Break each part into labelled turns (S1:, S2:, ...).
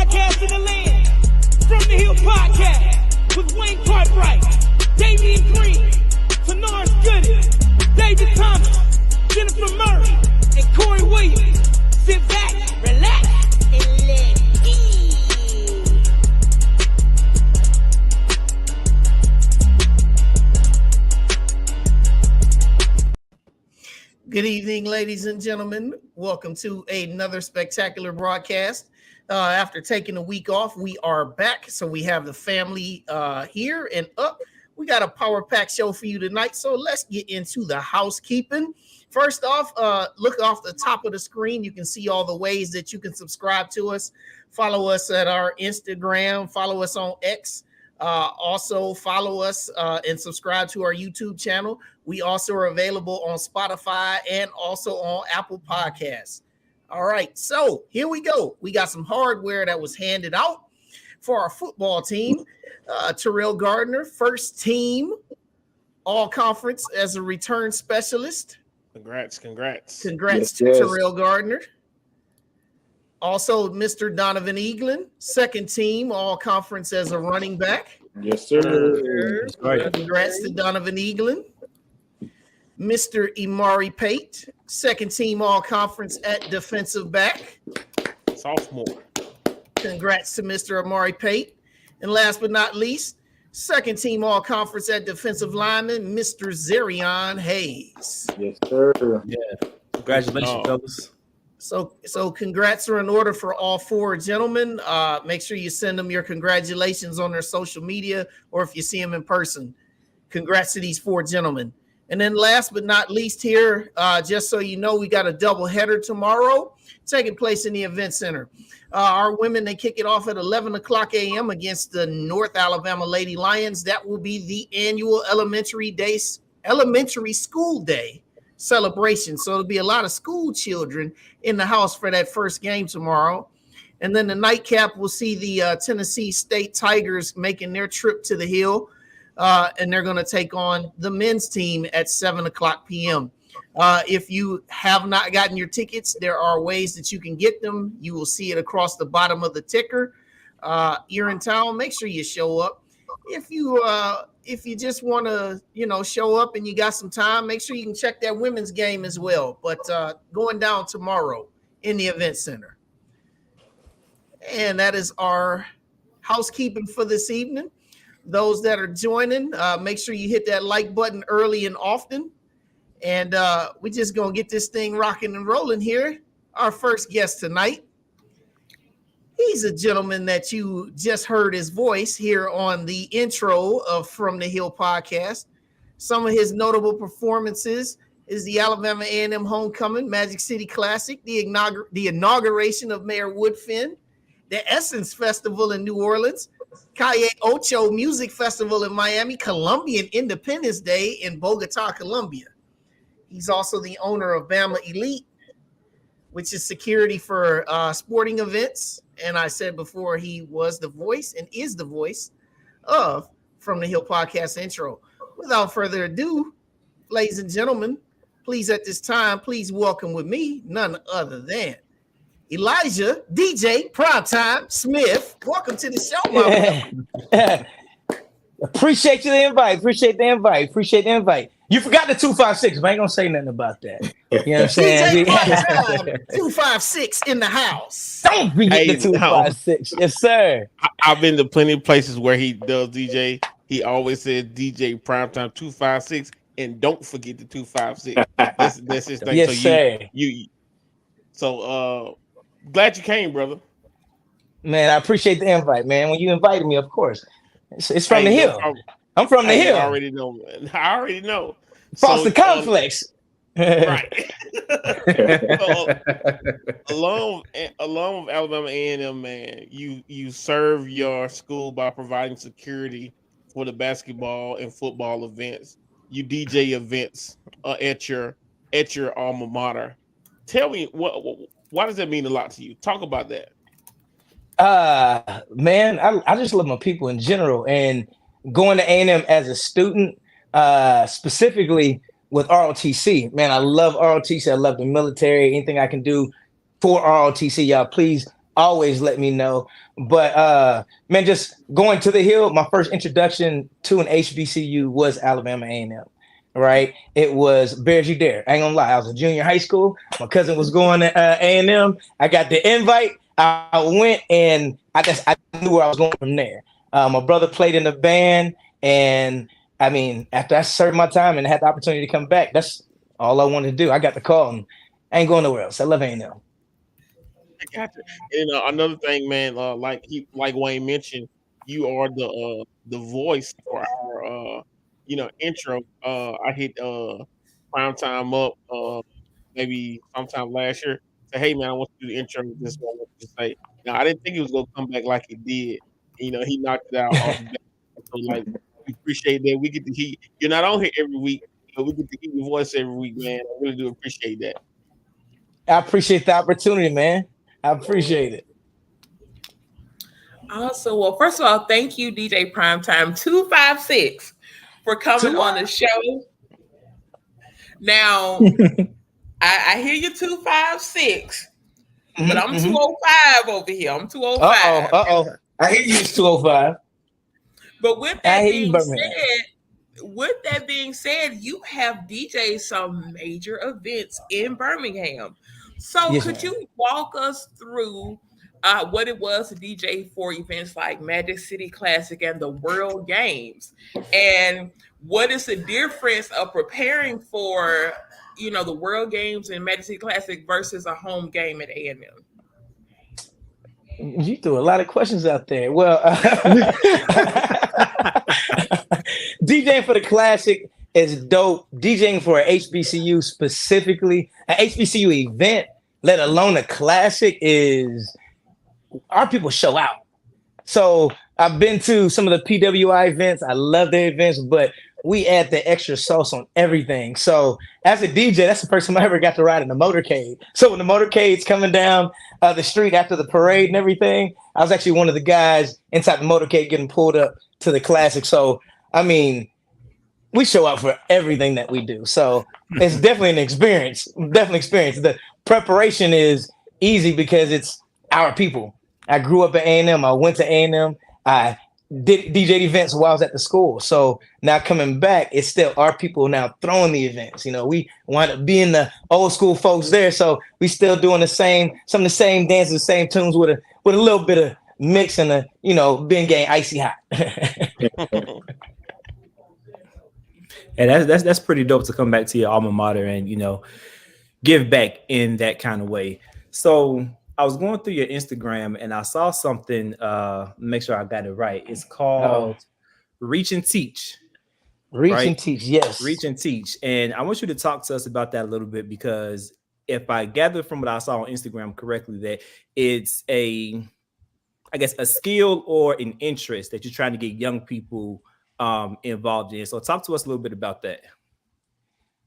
S1: podcast in the land. From the Hill Podcast with Wayne Cartwright, Damian Green, Tanaris Goodis, David Thomas, Jennifer Murray, and Corey Williams. Sit back, relax, and let go.
S2: Good evening, ladies and gentlemen. Welcome to another spectacular broadcast. After taking a week off, we are back. So we have the family here and up. We got a power pack show for you tonight. So let's get into the housekeeping. First off, look off the top of the screen. You can see all the ways that you can subscribe to us. Follow us at our Instagram. Follow us on X. Also follow us and subscribe to our YouTube channel. We also are available on Spotify and also on Apple Podcasts. All right, so here we go. We got some hardware that was handed out for our football team. Terrell Gardner, first team all conference as a return specialist.
S3: Congrats
S2: Yes. To Terrell Gardner. Also, Mr. Donovan Eaglin, second team all conference as a running back.
S4: Yes, sir.
S2: Right. Congrats to Donovan Eaglin. Mr. Omari Pate, second team all conference at defensive back.
S3: Sophomore.
S2: Congrats to Mr. Omari Pate. And last but not least, second team all conference at defensive lineman, Mr. Zarion Hayes.
S4: Yes, sir.
S5: Yeah. Congratulations, fellas.
S2: So congrats are in order for all four gentlemen. Make sure you send them your congratulations on their social media, or if you see them in person. Congrats to these four gentlemen. And then last but not least here, just so you know, we got a double header tomorrow taking place in the event center. Our women, they kick it off at 11 o'clock a.m. against the North Alabama Lady Lions. That will be the annual elementary school day celebration. So there'll be a lot of school children in the house for that first game tomorrow. And then the nightcap will see the Tennessee State Tigers making their trip to the Hill. And they're going to take on the men's team at 7 o'clock p.m. If you have not gotten your tickets, there are ways that you can get them. You will see it across the bottom of the ticker. You're in town, make sure you show up. If you just want to, show up and you got some time, make sure you can check that women's game as well. But going down tomorrow in the event center. And that is our housekeeping for this evening. Those that are joining, make sure you hit that like button early and often. And we're just going to get this thing rocking and rolling here. Our first guest tonight, he's a gentleman that you just heard his voice here on the intro of From the Hill podcast. Some of his notable performances is the Alabama A&M Homecoming, Magic City Classic, the inauguration of Mayor Woodfin, the Essence Festival in New Orleans, Calle Ocho Music Festival in Miami, Colombian Independence Day in Bogota, Colombia. He's also the owner of Bama Elite, which is security for sporting events. And I said before, he was the voice and is the voice of From the Hill podcast intro. Without further ado, ladies and gentlemen, please at this time, please welcome with me none other than Elijah DJ Primetime Smith. Welcome to the show, my
S5: Appreciate the invite. You forgot the 256, but I ain't gonna say nothing about that. You know what I'm saying?
S2: DJ 256 in the house.
S5: Don't forget the 256. Yes, sir.
S3: I've been to plenty of places where he does DJ. He always says DJ Primetime 256, and don't forget the 256. That's his thing.
S5: Yes, sir.
S3: So glad you came, brother.
S5: Man, I appreciate the invite, man. When you invited me, of course. It's from the Hill. I'm from the Hill.
S3: I already know.
S5: Foster Complex.
S3: Right. Along with Alabama A&M, man, you serve your school by providing security for the basketball and football events. You DJ events at your alma mater. Tell me why does that mean a lot to you? Talk about that.
S5: Man, I just love my people in general, and going to A&M as a student, specifically with ROTC. Man, I love ROTC. I love the military. Anything I can do for ROTC, y'all, please always let me know. But man, just going to the Hill, my first introduction to an HBCU was Alabama A&M. Right, it was Bears You Dare. I ain't gonna lie, I was a junior in high school. My cousin was going to A&M. I got the invite. I went, and I knew where I was going from there. My brother played in the band, and I mean, after I served my time and had the opportunity to come back, that's all I wanted to do. I got the call, and I ain't going nowhere else. I love A&M.
S3: I got you. And another thing, man, like Wayne mentioned, you are the voice for our intro. I hit Primetime up maybe sometime last year. Say, hey man, I want to do the intro. This is what I want you to say. Now I didn't think it was gonna come back like it did. He knocked it out off the bat. So like we appreciate that. We get to hear you're not on here every week, but we get to hear your voice every week, man. I really do appreciate that.
S5: I appreciate the opportunity, man. I appreciate it.
S4: Also, well, first of all, thank you, DJ Primetime 256, for coming on the show. Now, I hear you 256, but I'm 205 over here. I'm 205.
S5: Uh-oh. I hear you 205.
S4: But with that being said, you have DJed some major events in Birmingham. So
S5: Yes,
S4: could you walk us through what it was to DJ for events like Magic City Classic and the World Games? And what is the difference of preparing for, the World Games and Magic City Classic versus a home game at A&M?
S5: You threw a lot of questions out there. Well, DJing for the Classic is dope. DJing for a HBCU specifically, an HBCU event, let alone a Classic, is our people show out. So I've been to some of the PWI events. I love their events, but we add the extra sauce on everything. So as a DJ, that's the first time I ever got to ride in the motorcade. So when the motorcade's coming down the street after the parade and everything, I was actually one of the guys inside the motorcade getting pulled up to the Classic. So, I mean, we show out for everything that we do. So it's definitely an experience. The preparation is easy because it's our people. I grew up at A&M. I went to A&M. I did DJ events while I was at the school. So now coming back, it's still our people now throwing the events. We wind up being the old school folks there. So we still doing some of the same dances, the same tunes with a little bit of mix and being getting icy hot.
S6: And that's pretty dope to come back to your alma mater and give back in that kind of way. So I was going through your Instagram and I saw something. Make sure I got it right. It's called Reach and Teach.
S5: Reach and Teach, yes.
S6: Reach and Teach. And I want you to talk to us about that a little bit, because if I gather from what I saw on Instagram correctly, that it's a skill or an interest that you're trying to get young people involved in. So talk to us a little bit about that.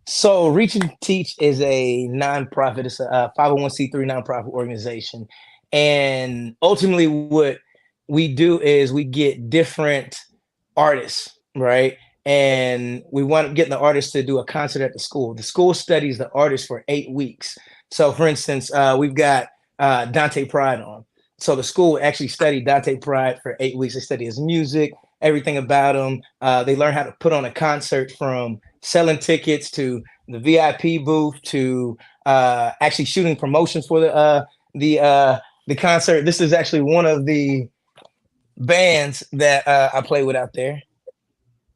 S5: So Reach and Teach is a nonprofit. It's a 501c3 nonprofit organization. And ultimately what we do is we get different artists, right? And we want to get the artists to do a concert at the school. The school studies the artist for 8 weeks. So for instance, we've got Dante Pride on. So the school actually studied Dante Pride for 8 weeks. They study his music, everything about him. They learn how to put on a concert, from selling tickets to the VIP booth to actually shooting promotions for the concert. This is actually one of the bands that I play with out there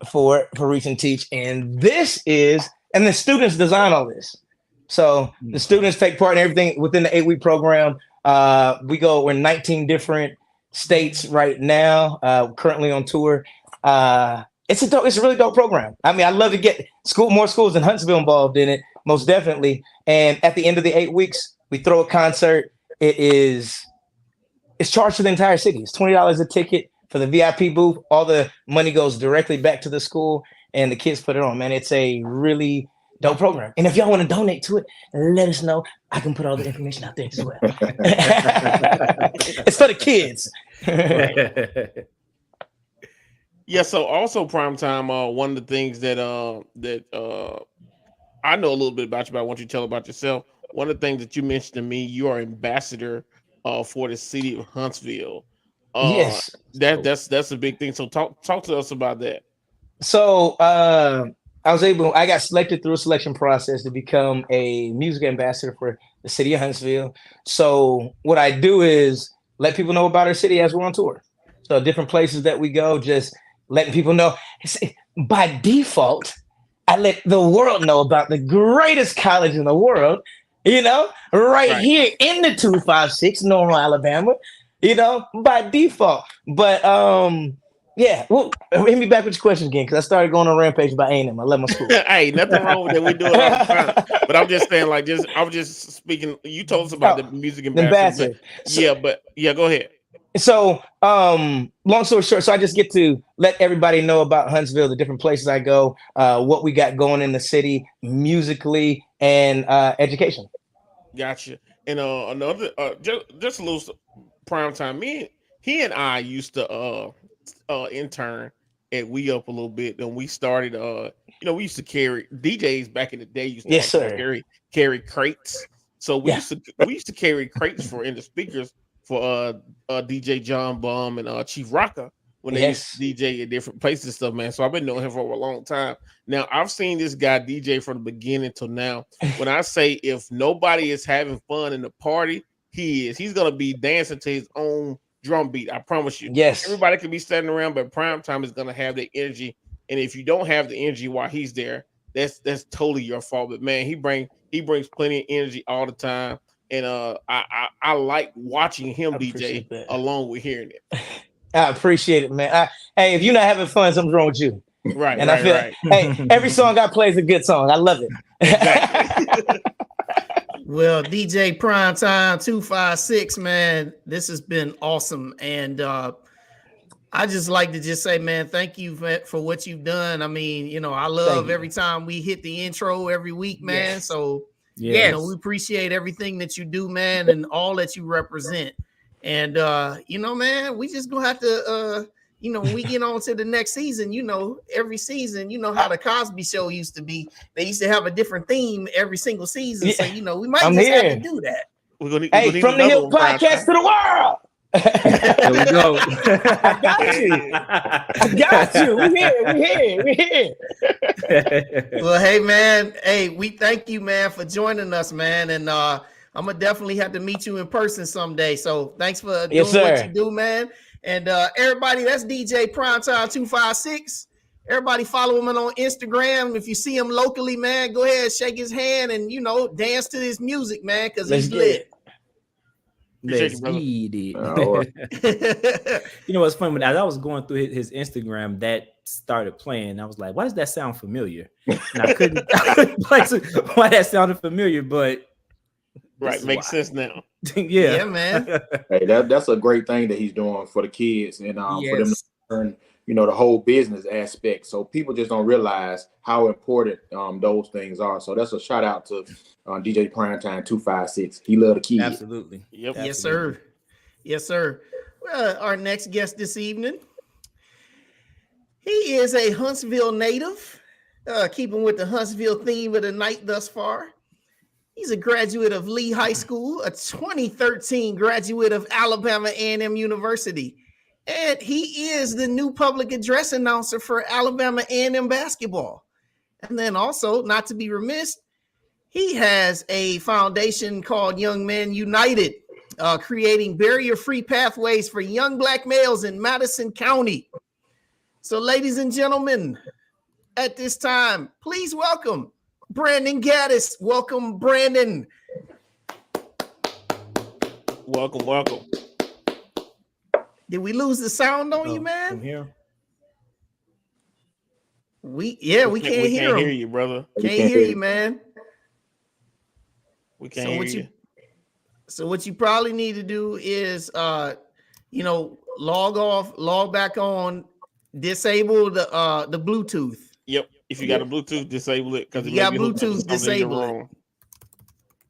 S5: for Reach and Teach. And the students design all this. So the students take part in everything within the 8-week program. We're 19 different states right now, currently on tour. It's a really dope program. I mean, I love to get more schools in Huntsville involved in it, most definitely. And at the end of the 8 weeks, we throw a concert. It's charged for the entire city. It's $20 a ticket for the VIP booth. All the money goes directly back to the school, and the kids put it on. Man, it's a really dope program. And if y'all want to donate to it, let us know. I can put all the information out there as well. It's for the kids.
S3: Yeah, so also Primetime, one of the things that I know a little bit about you, but I want you to tell about yourself. One of the things that you mentioned to me, you are ambassador for the city of Huntsville.
S5: Yes.
S3: That's a big thing. So talk to us about that.
S5: So I got selected through a selection process to become a music ambassador for the city of Huntsville. So what I do is let people know about our city as we're on tour. So different places that we go, just letting people know. By default, I let the world know about the greatest college in the world, right here in the 256, Normal, Alabama, by default. But yeah, well, hit me back with your question again, because I started going on a rampage about A&M. I love my school.
S3: Hey, nothing wrong with that. We do it all the time. But I'm just saying, I was just speaking. You told us about the music ambassador. Go ahead.
S5: So, long story short, so I just get to let everybody know about Huntsville, the different places I go, what we got going in the city, musically and education.
S3: Gotcha. And another, just a little Primetime. He and I used to intern at We Up a little bit, and we started. We used to carry DJs back in the day. Used to carry crates. So we used to carry crates in the speakers for DJ John Bum and Chief Rocka when they used to DJ at different places and stuff, man. So I've been knowing him for a long time. Now I've seen this guy DJ from the beginning till now. When I say if nobody is having fun in the party, he is. He's gonna be dancing to his own drum beat. I promise you.
S5: Yes. Everybody
S3: can be standing around, but Primetime is gonna have the energy. And if you don't have the energy while he's there, that's totally your fault. But man, he brings plenty of energy all the time. And I like watching him DJ along with hearing it.
S5: I appreciate it, man. Hey, if you're not having fun, something's wrong with you.
S3: Right.
S5: And I feel hey, every song I play is a good song. I love it.
S3: Exactly.
S2: Well, DJ Primetime 256, man, this has been awesome. And I just like to just say, man, thank you for what you've done. I mean, I love every time we hit the intro every week, man.
S5: Yes.
S2: So we appreciate everything that you do, man, and all that you represent. And man, we just gonna have to when we get on to the next season, every season, how the Cosby Show used to be. They used to have a different theme every single season. So we might have to do that.
S3: We're gonna
S5: from the Hill Podcast to the world.
S6: There we go.
S5: I got you. We here.
S2: Well, hey man, we thank you, man, for joining us, man. And I'm gonna definitely have to meet you in person someday. So thanks for doing what you do, man. And everybody, that's DJ Primetime 256. Everybody follow him on Instagram. If you see him locally, man, go ahead, shake his hand, and dance to his music, man, because he's lit.
S6: Let's eat it. You know what's funny? As I was going through his Instagram, that started playing. I was like, "Why does that sound familiar?" And I couldn't place why that sounded familiar, but
S3: makes sense now.
S2: Yeah, man.
S7: Hey, that's a great thing that he's doing for the kids and for them to learn, the whole business aspect. So people just don't realize how important those things are. So that's a shout out to DJ Primetime 256. He love the kids.
S6: Absolutely.
S3: Yep.
S2: Yes, sir. Yes, sir. Well, our next guest this evening, he is a Huntsville native, keeping with the Huntsville theme of the night thus far. He's a graduate of Lee High School, a 2013 graduate of Alabama A&M University, and he is the new public address announcer for Alabama A&M basketball. And then also, not to be remiss, he has a foundation called Young Men United, creating barrier-free pathways for young Black males in Madison County. So, ladies and gentlemen, at this time, please welcome Branden Gaddis. Welcome, Branden.
S3: Welcome.
S2: Did we lose the sound on you, man?
S6: From here.
S2: We can't hear
S3: you, brother.
S2: Can't hear you, man.
S3: We can't hear you.
S2: So what you probably need to do is log off, log back on, disable the Bluetooth.
S3: Yep. If you got a Bluetooth, disable it. Because
S2: you got Bluetooth, disable it.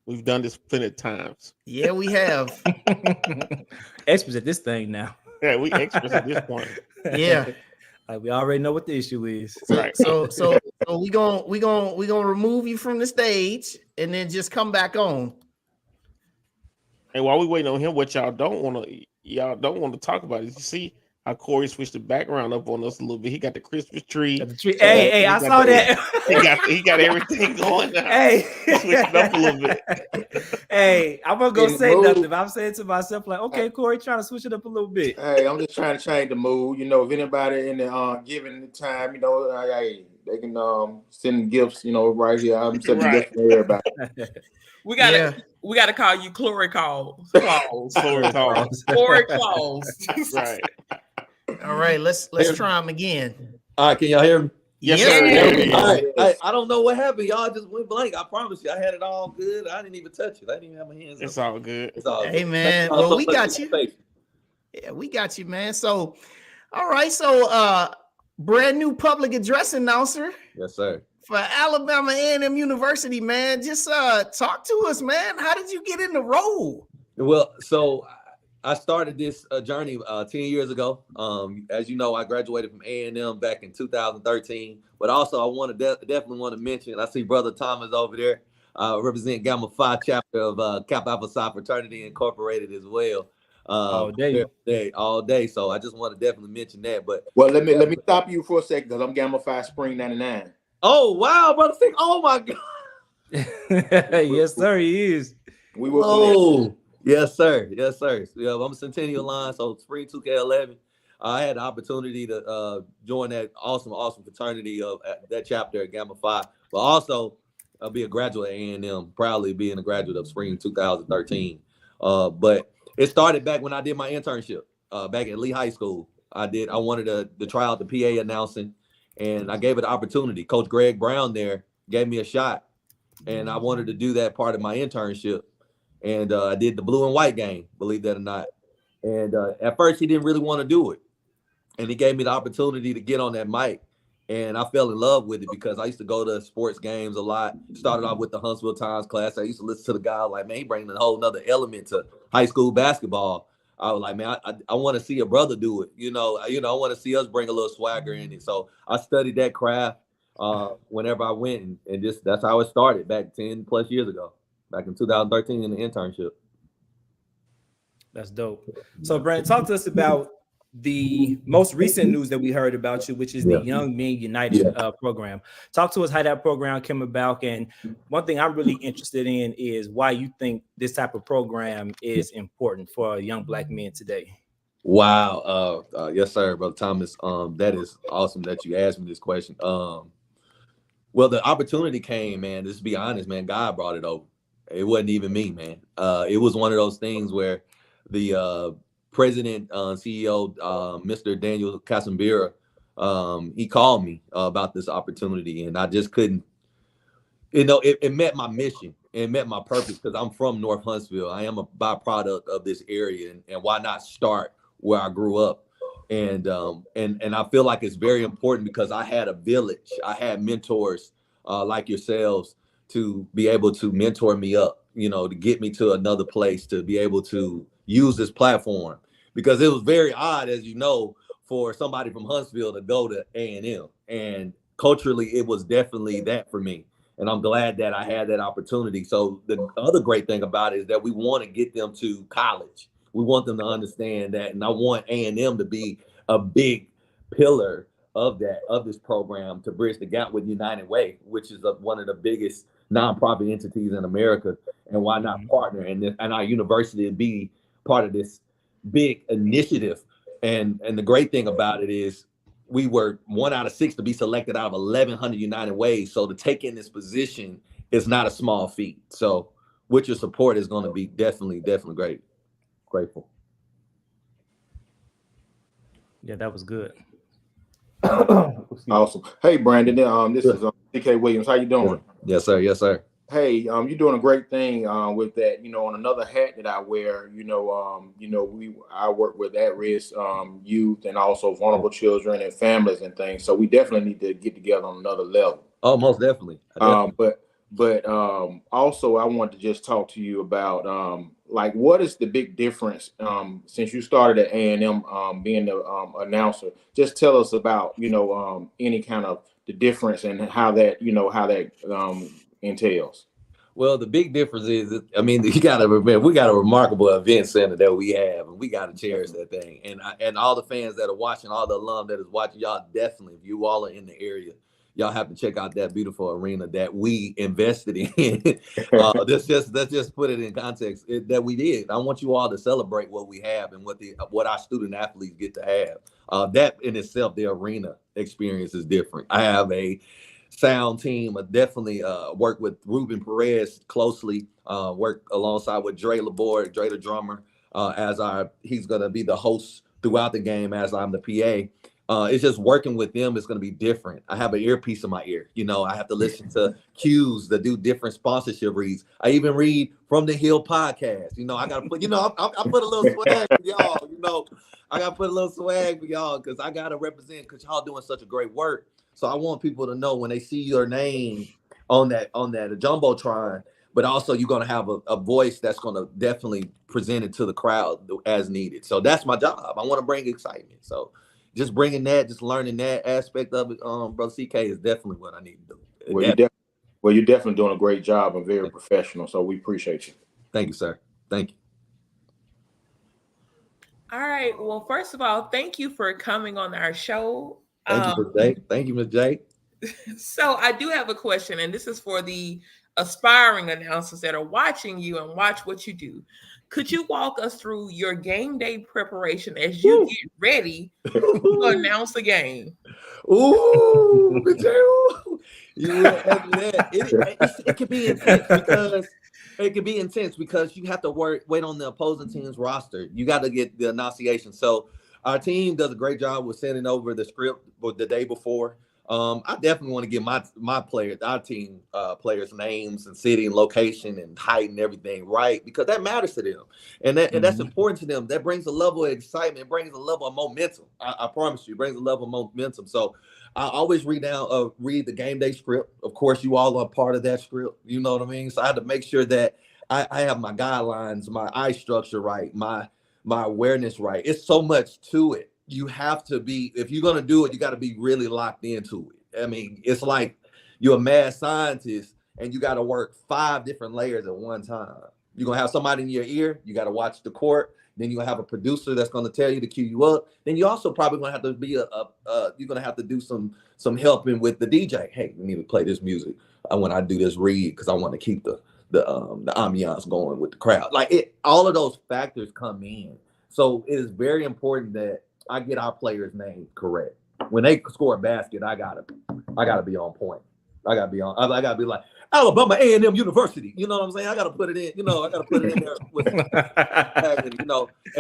S3: We've done this plenty of times.
S2: Yeah, we have.
S6: Experts at this thing now.
S3: Yeah, we experts at this point.
S2: Yeah.
S6: We already know what the issue is.
S2: Right. So we gonna remove you from the stage and then just come back on.
S3: And while we waiting on him, what y'all don't want to talk about is, you see how Corey switched the background up on us a little bit. He got the Christmas tree.
S6: Hey, I saw that.
S3: He got everything going now.
S6: Hey,
S3: switched it up a little bit.
S6: Hey, I'm gonna go say nothing. But I'm saying to myself, like, okay, Corey, trying to switch it up a little bit.
S7: Hey, I'm just trying to change the mood. You know, if anybody in the given the time, you know, they can send gifts. You know, right here. I'm sending gifts to everybody.
S4: We gotta call you Clory Claus. Clory Claus.
S3: Right.
S2: All right, let's try them again.
S8: All right, can y'all hear me?
S3: Yes,
S2: sir.
S8: All right. I don't know what happened. Y'all just went blank. I promise you, I had it all good. I didn't even touch it. I didn't even have my hands.
S3: It's all good.
S8: It's all
S2: Hey,
S8: good.
S2: man. Well, we got you. Yeah, we got you, man. So, all right. So, brand new public address announcer.
S8: Yes, sir.
S2: For Alabama A&M University, man. Just talk to us, man. How did you get in the role?
S8: Well, so I started this journey 10 years ago. As you know, I graduated from A&M back in 2013. But also, I want to definitely want to mention, I see Brother Thomas over there, represent Gamma Phi chapter of Kappa Alpha Psi Fraternity Incorporated as well. All day. So I just want to definitely mention that. But
S7: well, let me stop you for a second, because I'm Gamma Phi Spring 99.
S8: Oh wow, Brother Sick. Oh my God.
S6: Yes, sir, he is.
S7: We will.
S8: Oh, yes, sir. Yes, sir. Yeah, I'm a Centennial line, so Spring 2K11. I had the opportunity to join that awesome fraternity of that chapter at Gamma Phi, but also be a graduate at A&M, proudly being a graduate of Spring 2013. But it started back when I did my internship back at Lee High School. I wanted to try out the PA announcing, and I gave it an opportunity. Coach Greg Brown there gave me a shot, and I wanted to do that part of my internship. And I did the blue and white game, believe that or not. And at first, he didn't really want to do it. And he gave me the opportunity to get on that mic. And I fell in love with it because I used to go to sports games a lot. Started off with the Huntsville Times class. I used to listen to the guy like, man, he bringing a whole nother element to high school basketball. I was like, man, I want to see a brother do it. You know, I want to see us bring a little swagger in it. So I studied that craft whenever I went, and that's how it started back 10 plus years ago, back in 2013 in the internship.
S6: That's dope. So, Branden, talk to us about the most recent news that we heard about you, which is the Young Men United program. Talk to us how that program came about. And one thing I'm really interested in is why you think this type of program is important for young Black men today.
S8: Wow. Yes, sir, Brother Thomas. That is awesome that you asked me this question. Well, the opportunity came, man. Just to be honest, man, God brought it over. It wasn't even me, man. It was one of those things where the president, CEO, Mr. Daniel Casambira, he called me about this opportunity, and I just couldn't, it met my mission. It met my purpose because I'm from North Huntsville. I am a byproduct of this area, and why not start where I grew up? And I feel like it's very important because I had a village. I had mentors like yourselves to be able to mentor me up, to get me to another place, to be able to use this platform. Because it was very odd, as you know, for somebody from Huntsville to go to A&M. And culturally, it was definitely that for me. And I'm glad that I had that opportunity. So the other great thing about it is that we want to get them to college. We want them to understand that. And I want A&M to be a big pillar of this program to bridge the gap with United Way, which is one of the biggest nonprofit entities in America. And why not partner and our university to be part of this big initiative. And the great thing about it is we were 1 out of 6 to be selected out of 1,100 United Ways. So to take in this position is not a small feat. So with your support is going to be definitely great. Grateful.
S6: Yeah, that was good.
S7: Awesome. Hey, Branden, this is DK Williams. How you doing?
S8: Yes, sir. Yes, sir.
S7: Hey, you're doing a great thing with that. On another hat that I wear, I work with at-risk youth and also vulnerable children and families and things. So we definitely need to get together on another level.
S8: Oh, most definitely.
S7: But also I want to just talk to you about what is the big difference since you started at A&M being the announcer. Just tell us about any kind of the difference and how that entails.
S8: Well, the big difference is, I mean, you got to remember, we got a remarkable event center that we have, and we got to cherish that thing. And all the fans that are watching, all the alum that is watching, y'all definitely, if you all are in the area, y'all have to check out that beautiful arena that we invested in. Let's just put it in context that we did. I want you all to celebrate what we have and what our student athletes get to have. That in itself, the arena experience is different. I have a sound team. I definitely work with Ruben Perez closely. Work alongside with Dre Laborde, Dre the drummer, he's gonna be the host throughout the game as I'm the PA. It's just working with them is going to be different. I have an earpiece in my ear. You know, I have to listen to cues that do different sponsorship reads. I even read From the Hill podcast. You know, I got to put, I put a little swag for y'all. You know, I got to put a little swag for y'all because I got to represent because y'all doing such a great work. So I want people to know when they see your name on that Jumbotron, but also you're going to have a voice that's going to definitely present it to the crowd as needed. So that's my job. I want to bring excitement. So just bringing that, just learning that aspect of it, Brother CK, is definitely what I need to do.
S7: Well, you're definitely doing a great job and very professional. So we appreciate you.
S8: Thank you, sir. Thank you.
S4: All right. Well, first of all, thank you for coming on our show.
S8: Thank you, Ms. J. Thank you, Ms. J.
S4: So I do have a question, and this is for the aspiring announcers that are watching you and watch what you do. Could you walk us through your game day preparation as you get ready to announce the game?
S8: Ooh, it can be intense because you have to wait on the opposing team's roster. You got to get the annunciation. So our team does a great job with sending over the script the day before. I definitely want to get my players, our team players' names and city and location and height and everything right because that matters to them, and that's important to them. That brings a level of excitement, brings a level of momentum. I promise you, it brings a level of momentum. So I always read the game day script. Of course, you all are part of that script. You know what I mean? So I had to make sure that I have my guidelines, my eye structure right, my awareness right. It's so much to it. You have to be, if you're going to do it, you got to be really locked into it. I mean, it's like you're a mad scientist and you got to work 5 different layers at one time. You're going to have somebody in your ear. You got to watch the court. Then you're going to have a producer that's going to tell you to cue you up. Then you also probably going to have to be you're going to have to do some helping with the DJ. Hey, we need to play this music when I do this read because I want to keep the ambiance going with the crowd. All of those factors come in. So it is very important that I get our players' name correct. When they score a basket, I gotta be on point. I gotta be like Alabama A&M University. You know what I'm saying? I gotta put it in. I gotta put it in there with, and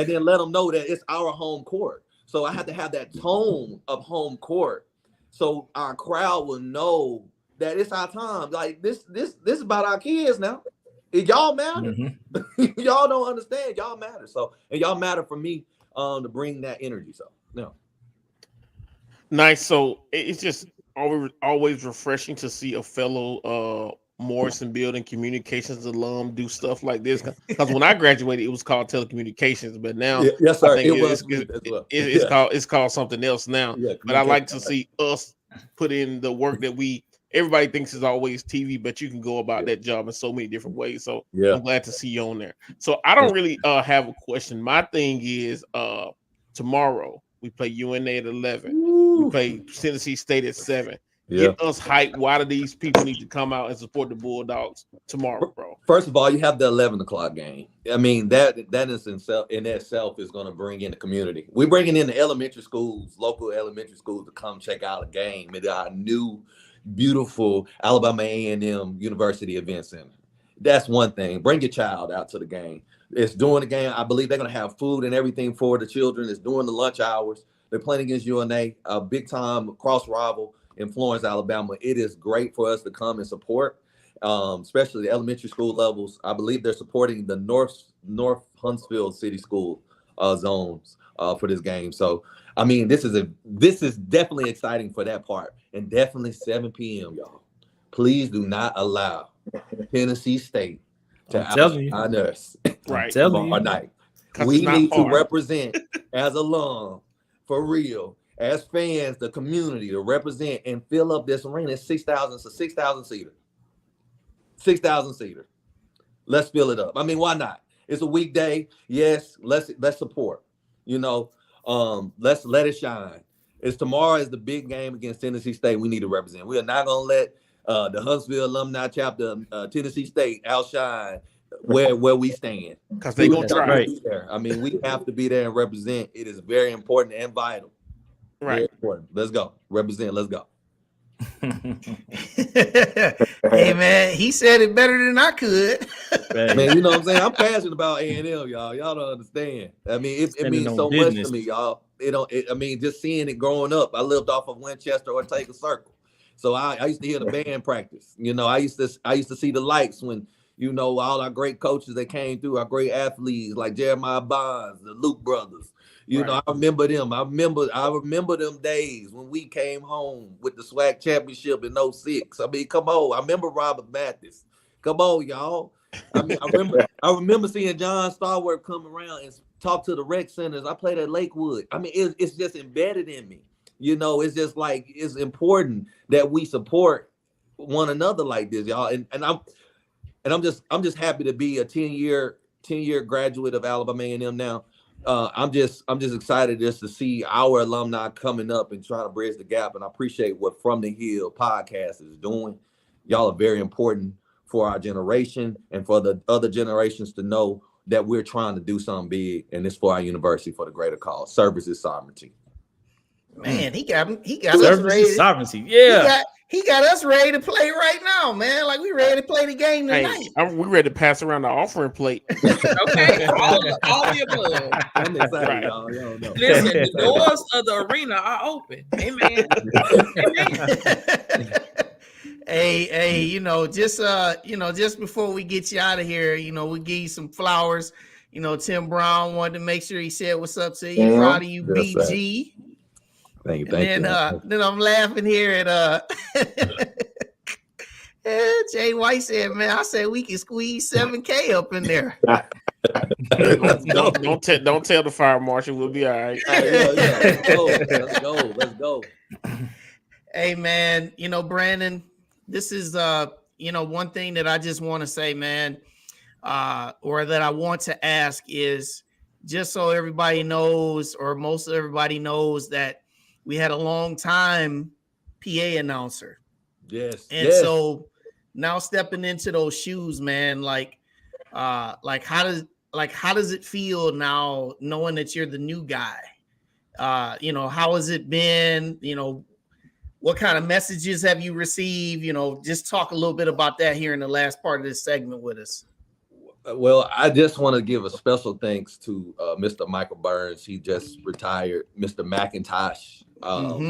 S8: then let them know that it's our home court. So I have to have that tone of home court, so our crowd will know that it's our time. Like this is about our kids now. Y'all matter. Y'all don't understand. Y'all matter. So and y'all matter for me. To bring that energy. So
S3: nice. So it's just always refreshing to see a fellow Morrison Building Communications alum do stuff like this. Because when I graduated, it was called telecommunications, but now
S8: yes, sir.
S3: It's called something else now. Yeah, but I like to see us put in the work that everybody thinks is always TV, but you can go about that job in so many different ways. So I'm glad to see you on there. So I don't really have a question. My thing is tomorrow we play UNA at 11. We play Tennessee State at 7. Get us hyped. Why do these people need to come out and support the Bulldogs tomorrow, bro?
S8: First of all, you have the 11 o'clock game. I mean, that is in itself is going to bring in the community. We're bringing in the local elementary schools to come check out a game at our new beautiful Alabama A&M University Event Center. That's one thing. Bring your child out to the game. It's during the game. I believe they're going to have food and everything for the children. It's during the lunch hours. They're playing against UNA, a big-time cross rival in Florence, Alabama. It is great for us to come and support, especially the elementary school levels. I believe they're supporting the North Huntsville City School zones for this game. So, I mean, this is definitely exciting for that part, and definitely 7 p.m. y'all. Please do not allow Tennessee State to outshine us tomorrow night. We need to represent as alum for real, as fans, the community to represent and fill up this arena. It's 6,000 seater. 6,000 seater. Let's fill it up. I mean, why not? It's a weekday. Yes, let's support. You know, let's let it shine. It's tomorrow is the big game against Tennessee State. We need to represent. We are not gonna let the Huntsville alumni chapter Tennessee State outshine where we stand.
S3: Because they gonna try.
S8: Right. I mean, we have to be there and represent. It is very important and vital.
S3: Right.
S8: Very important. Let's go. Represent. Let's go.
S2: Hey man, he said it better than I could.
S8: Man, you know what I'm saying? I'm passionate about A&M, y'all. Y'all don't understand. I mean, it means so much to me, y'all. I mean, just seeing it growing up. I lived off of Winchester or Ortega Circle. So I used to hear the band practice. You know, I used to see the lights when, you know, all our great coaches that came through, our great athletes like Jeremiah Bonds, the Luke brothers. You know, I remember them. I remember them days when we came home with the SWAC championship in 06. I mean, come on. I remember Robert Mathis. Come on, y'all. I mean, I remember seeing John Starworth come around and talk to the rec centers. I played at Lakewood. I mean, it's just embedded in me. You know, it's just like it's important that we support one another like this, y'all. And I'm just happy to be a 10-year graduate of Alabama A&M now. I'm just excited just to see our alumni coming up and trying to bridge the gap. And I appreciate what From the Hill podcast is doing. Y'all are very important for our generation and for the other generations to know that we're trying to do something big, and it's for our university for the greater cause. Service is sovereignty.
S2: Man, he got
S6: Service
S2: us ready.
S6: is sovereignty. Yeah.
S2: He got us ready to play right now, man. Like we ready to play the game tonight.
S3: Hey, we ready to pass around the offering plate.
S4: Okay, all the above.
S8: I'm excited,
S3: Right.
S8: y'all. Y'all know.
S4: Listen, the doors of the arena are open. Amen. Amen.
S2: Hey, just before we get you out of here, we give you some flowers. Tim Brown wanted to make sure he said what's up to you. Proud of you, BG.
S8: Thank you.
S2: Then I'm laughing here at Jay White said, man, I said we can squeeze 7K up in there.
S3: Don't tell the fire marshal. We'll be all right.
S8: Let's go.
S2: Hey man, Branden, this is one thing that I just want to say, man, or that I want to ask is just so everybody knows, or most of everybody knows, that we had a long time PA announcer.
S8: Yes.
S2: And so now stepping into those shoes, man, like how does it feel now knowing that you're the new guy? How has it been? What kind of messages have you received? Just talk a little bit about that here in the last part of this segment with us.
S8: Well, I just want to give a special thanks to Mr. Michael Burns. He just retired. Mr. McIntosh.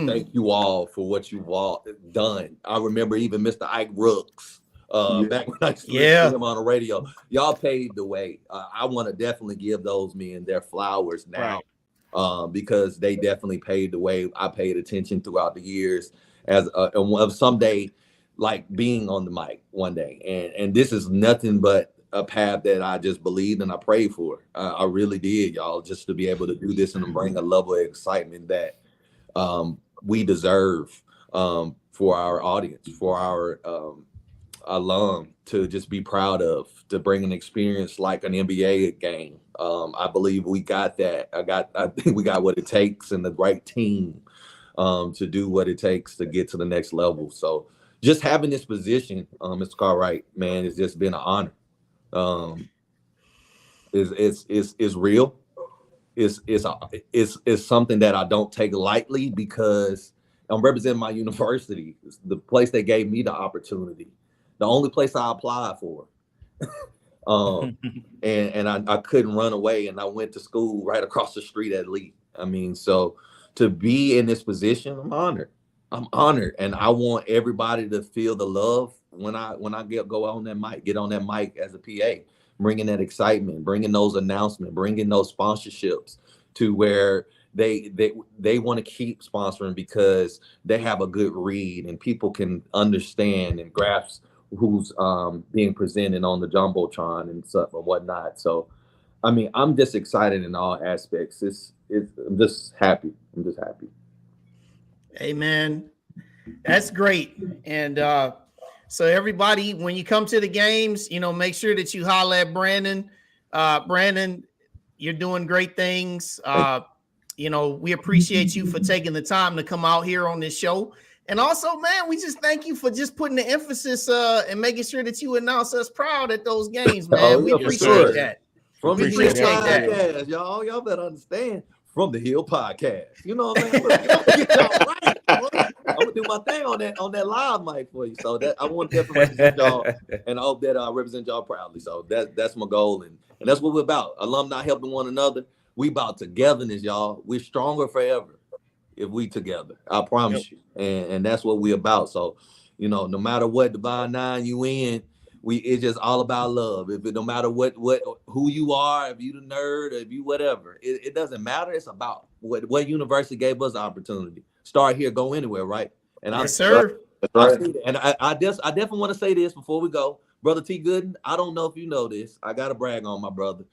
S8: Thank you all for what you've all done. I remember even Mr. Ike Rooks back when I used to listen to him on the radio. Y'all paved the way. I want to definitely give those men their flowers now, because they definitely paved the way. I paid attention throughout the years as someday, like being on the mic one day. And this is nothing but a path that I just believed and I prayed for. I really did, y'all, just to be able to do this and bring a level of excitement that we deserve for our audience, for our alum to just be proud of, to bring an experience like an NBA game. I believe we got that. I think we got what it takes and the right team to do what it takes to get to the next level. So just having this position, Mr. Cartwright, man, it's just been an honor. It's real. It's something that I don't take lightly because I'm representing my university. It's the place that gave me the opportunity, the only place I applied for. And I couldn't run away, and I went to school right across the street at Lee. I mean, so to be in this position, I'm honored, and I want everybody to feel the love when I go on that mic, get on that mic as a PA, bringing that excitement, bringing those announcements, bringing those sponsorships to where they want to keep sponsoring because they have a good read and people can understand and grasp who's being presented on the Jumbotron and stuff and whatnot. So, I mean, I'm just excited in all aspects. I'm just happy. Hey,
S2: man, that's great. And So everybody, when you come to the games, make sure that you holler at Branden. Branden, you're doing great things. We appreciate you for taking the time to come out here on this show. And also, man, we just thank you for just putting the emphasis and making sure that you announce us proud at those games, man. We appreciate that.
S8: From the Hill Podcast, y'all better understand. From the Hill Podcast, you know what I'm saying? I'm gonna do my thing on that live mic for you. So that I want to definitely represent y'all, and I hope that I represent y'all proudly. So that's my goal, and that's what we're about. Alumni helping one another. We about togetherness, y'all. We're stronger forever if we together. I promise you, and that's what we about. So, no matter what Divine Nine you in. It's just all about love. No matter who you are, if you the nerd, if you whatever, it doesn't matter. It's about what university gave us the opportunity. Start here, go anywhere, right? And
S2: yes, sir.
S8: And I definitely want to say this before we go, Brother T. Gooden. I don't know if you know this. I gotta brag on my brother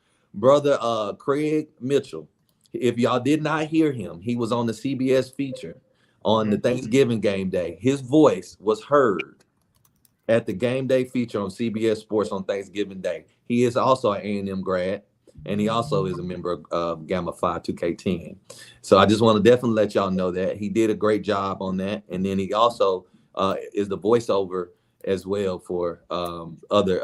S8: Craig Mitchell. If y'all did not hear him, he was on the CBS feature on the Thanksgiving game day. His voice was heard at the game day feature on CBS Sports on Thanksgiving Day. He is also an A&M grad, and he also is a member of Gamma Phi 2K10. So I just want to definitely let y'all know that he did a great job on that. And then he also is the voiceover as well for other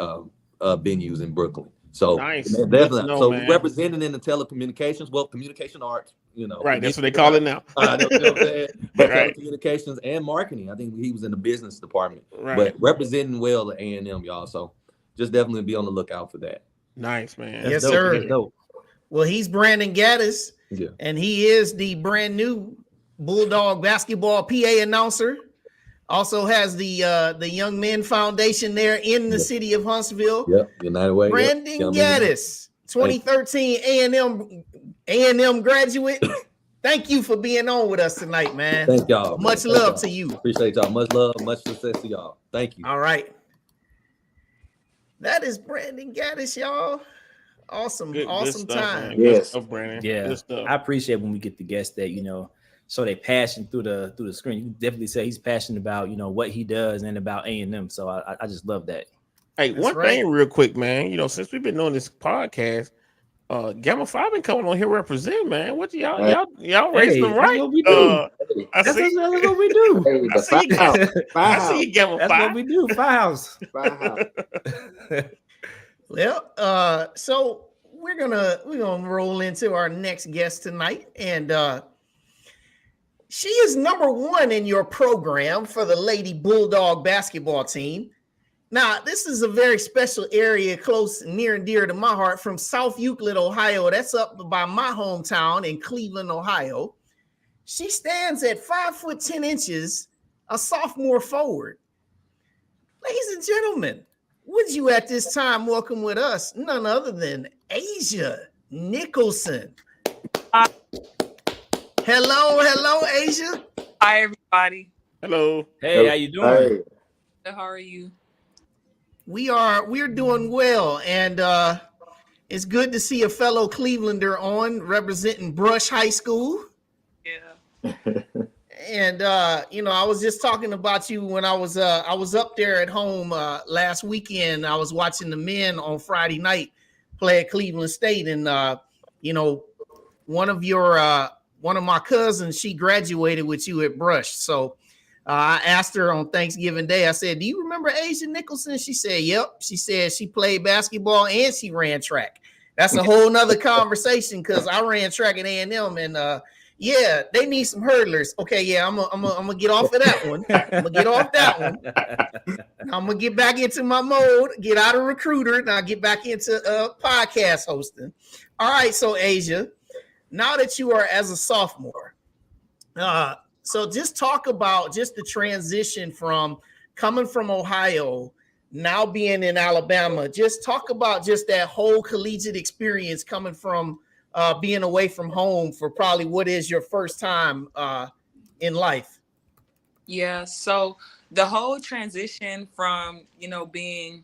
S8: venues in Brooklyn. So
S3: nice.
S8: Definitely. So representing in the telecommunications, communication arts,
S3: Right, that's what they call it now.
S8: Telecommunications and marketing. I think he was in the business department, but representing well at A&M, y'all. So just definitely be on the lookout for that.
S3: Nice, man.
S2: Yes, sir. Well, he's Branden Gaddis, and he is the brand new Bulldog basketball PA announcer. Also has the Young Men Foundation there in the city of Huntsville.
S8: Yep, United Way.
S2: Branden Gaddis, 2013 A&M graduate. Thank you for being on with us tonight, man.
S8: Thank y'all.
S2: Much love to you.
S8: Appreciate y'all. Much love, much success to y'all. Thank you.
S2: All right. That is Branden Gaddis, y'all. Awesome,
S3: good
S2: stuff, time.
S3: Man. Yes, stuff, Branden.
S6: Yeah, good stuff. I appreciate when we get the guests that show their passion through the screen. You can definitely say he's passionate about what he does and about A&M. So I just love that.
S3: Hey, that's one thing real quick, man. Since we've been doing this podcast, Gamma Phi been coming on here representing, man. What y'all raising them right?
S6: What we do. That's what we do.
S3: I see you, Gamma Phi.
S6: That's what we do. Firehouse.
S2: Well, so we're gonna roll into our next guest tonight, and she is number 1 in your program for the Lady Bulldog basketball team. Now, this is a very special area, close, near and dear to my heart, from South Euclid, Ohio. That's up by my hometown in Cleveland, Ohio. She stands at 5'10", a sophomore forward. Ladies and gentlemen, would you at this time welcome with us none other than Asia Nicholson? Hello, Asia.
S9: Hi, everybody.
S3: Hello.
S6: Hey, how you doing?
S9: Hey. How are you?
S2: We're doing well, and it's good to see a fellow Clevelander on representing Brush High School.
S9: Yeah.
S2: And I was just talking about you when I was up there at home last weekend. I was watching the men on Friday night play at Cleveland State, and one of my cousins, she graduated with you at Brush. So I asked her on Thanksgiving Day, I said, do you remember Asia Nicholson? She said, yep. She said she played basketball and she ran track. That's a whole nother conversation because I ran track at A&M, and they need some hurdlers. Okay, yeah, I'm gonna get off of that one. I'm gonna get back into my mode, get out of recruiter, now get back into podcast hosting. All right, so Asia, now that you are as a sophomore, so just talk about just the transition from coming from Ohio, now being in Alabama. Just talk about just that whole collegiate experience coming from being away from home for probably what is your first time in life.
S9: Yeah, so the whole transition from, being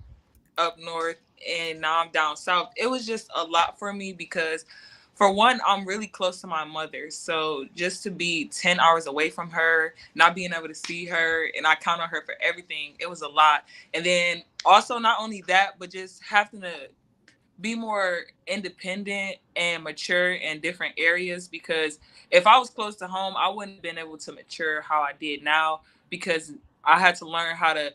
S9: up north and now I'm down south, it was just a lot for me because for one, I'm really close to my mother. So just to be 10 hours away from her, not being able to see her, and I count on her for everything, it was a lot. And then also not only that, but just having to be more independent and mature in different areas, because if I was close to home, I wouldn't have been able to mature how I did now, because I had to learn how to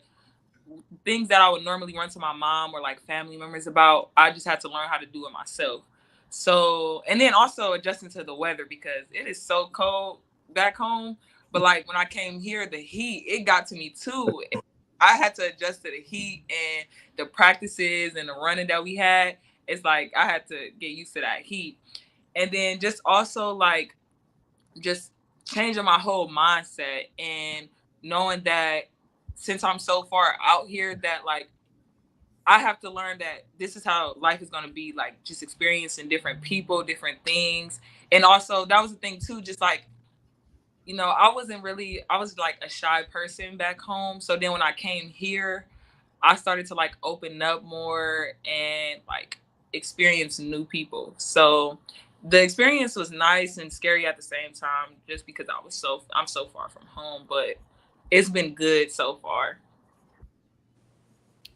S9: things that I would normally run to my mom or like family members about. I just had to learn how to do it myself. So, and then also adjusting to the weather, because it is so cold back home. But like when I came here, the heat, it got to me too. I had to adjust to the heat and the practices and the running that we had. It's like I had to get used to that heat. And then just also like just changing my whole mindset and knowing that since I'm so far out here, that like I have to learn that this is how life is going to be, like just experiencing different people, different things. And also that was the thing too, just like, you know, I was like a shy person back home. So then when I came here, I started to like open up more and like experience new people. So the experience was nice and scary at the same time, just because I'm so far from home, but it's been good so far.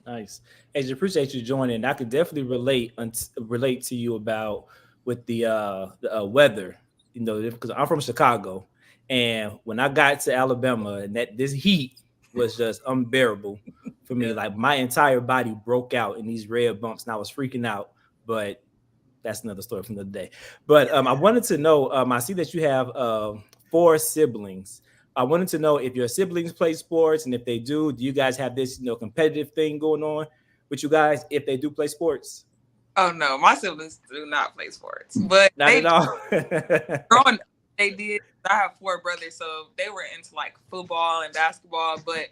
S6: Nice. As you appreciate you joining, I could definitely relate to you about with the weather. You know, because I'm from Chicago, and when I got to Alabama, and that this heat was just unbearable for me. Like my entire body broke out in these red bumps, and I was freaking out. But that's another story from the day. But I wanted to know. I see that you have 4 siblings. I wanted to know if your siblings play sports, and if they do you guys have this, you know, competitive thing going on with you guys if they do play sports?
S9: Oh no, my siblings do not play sports, but
S6: Not at all.
S9: growing up, they did. I have 4 brothers, so they were into like football and basketball. But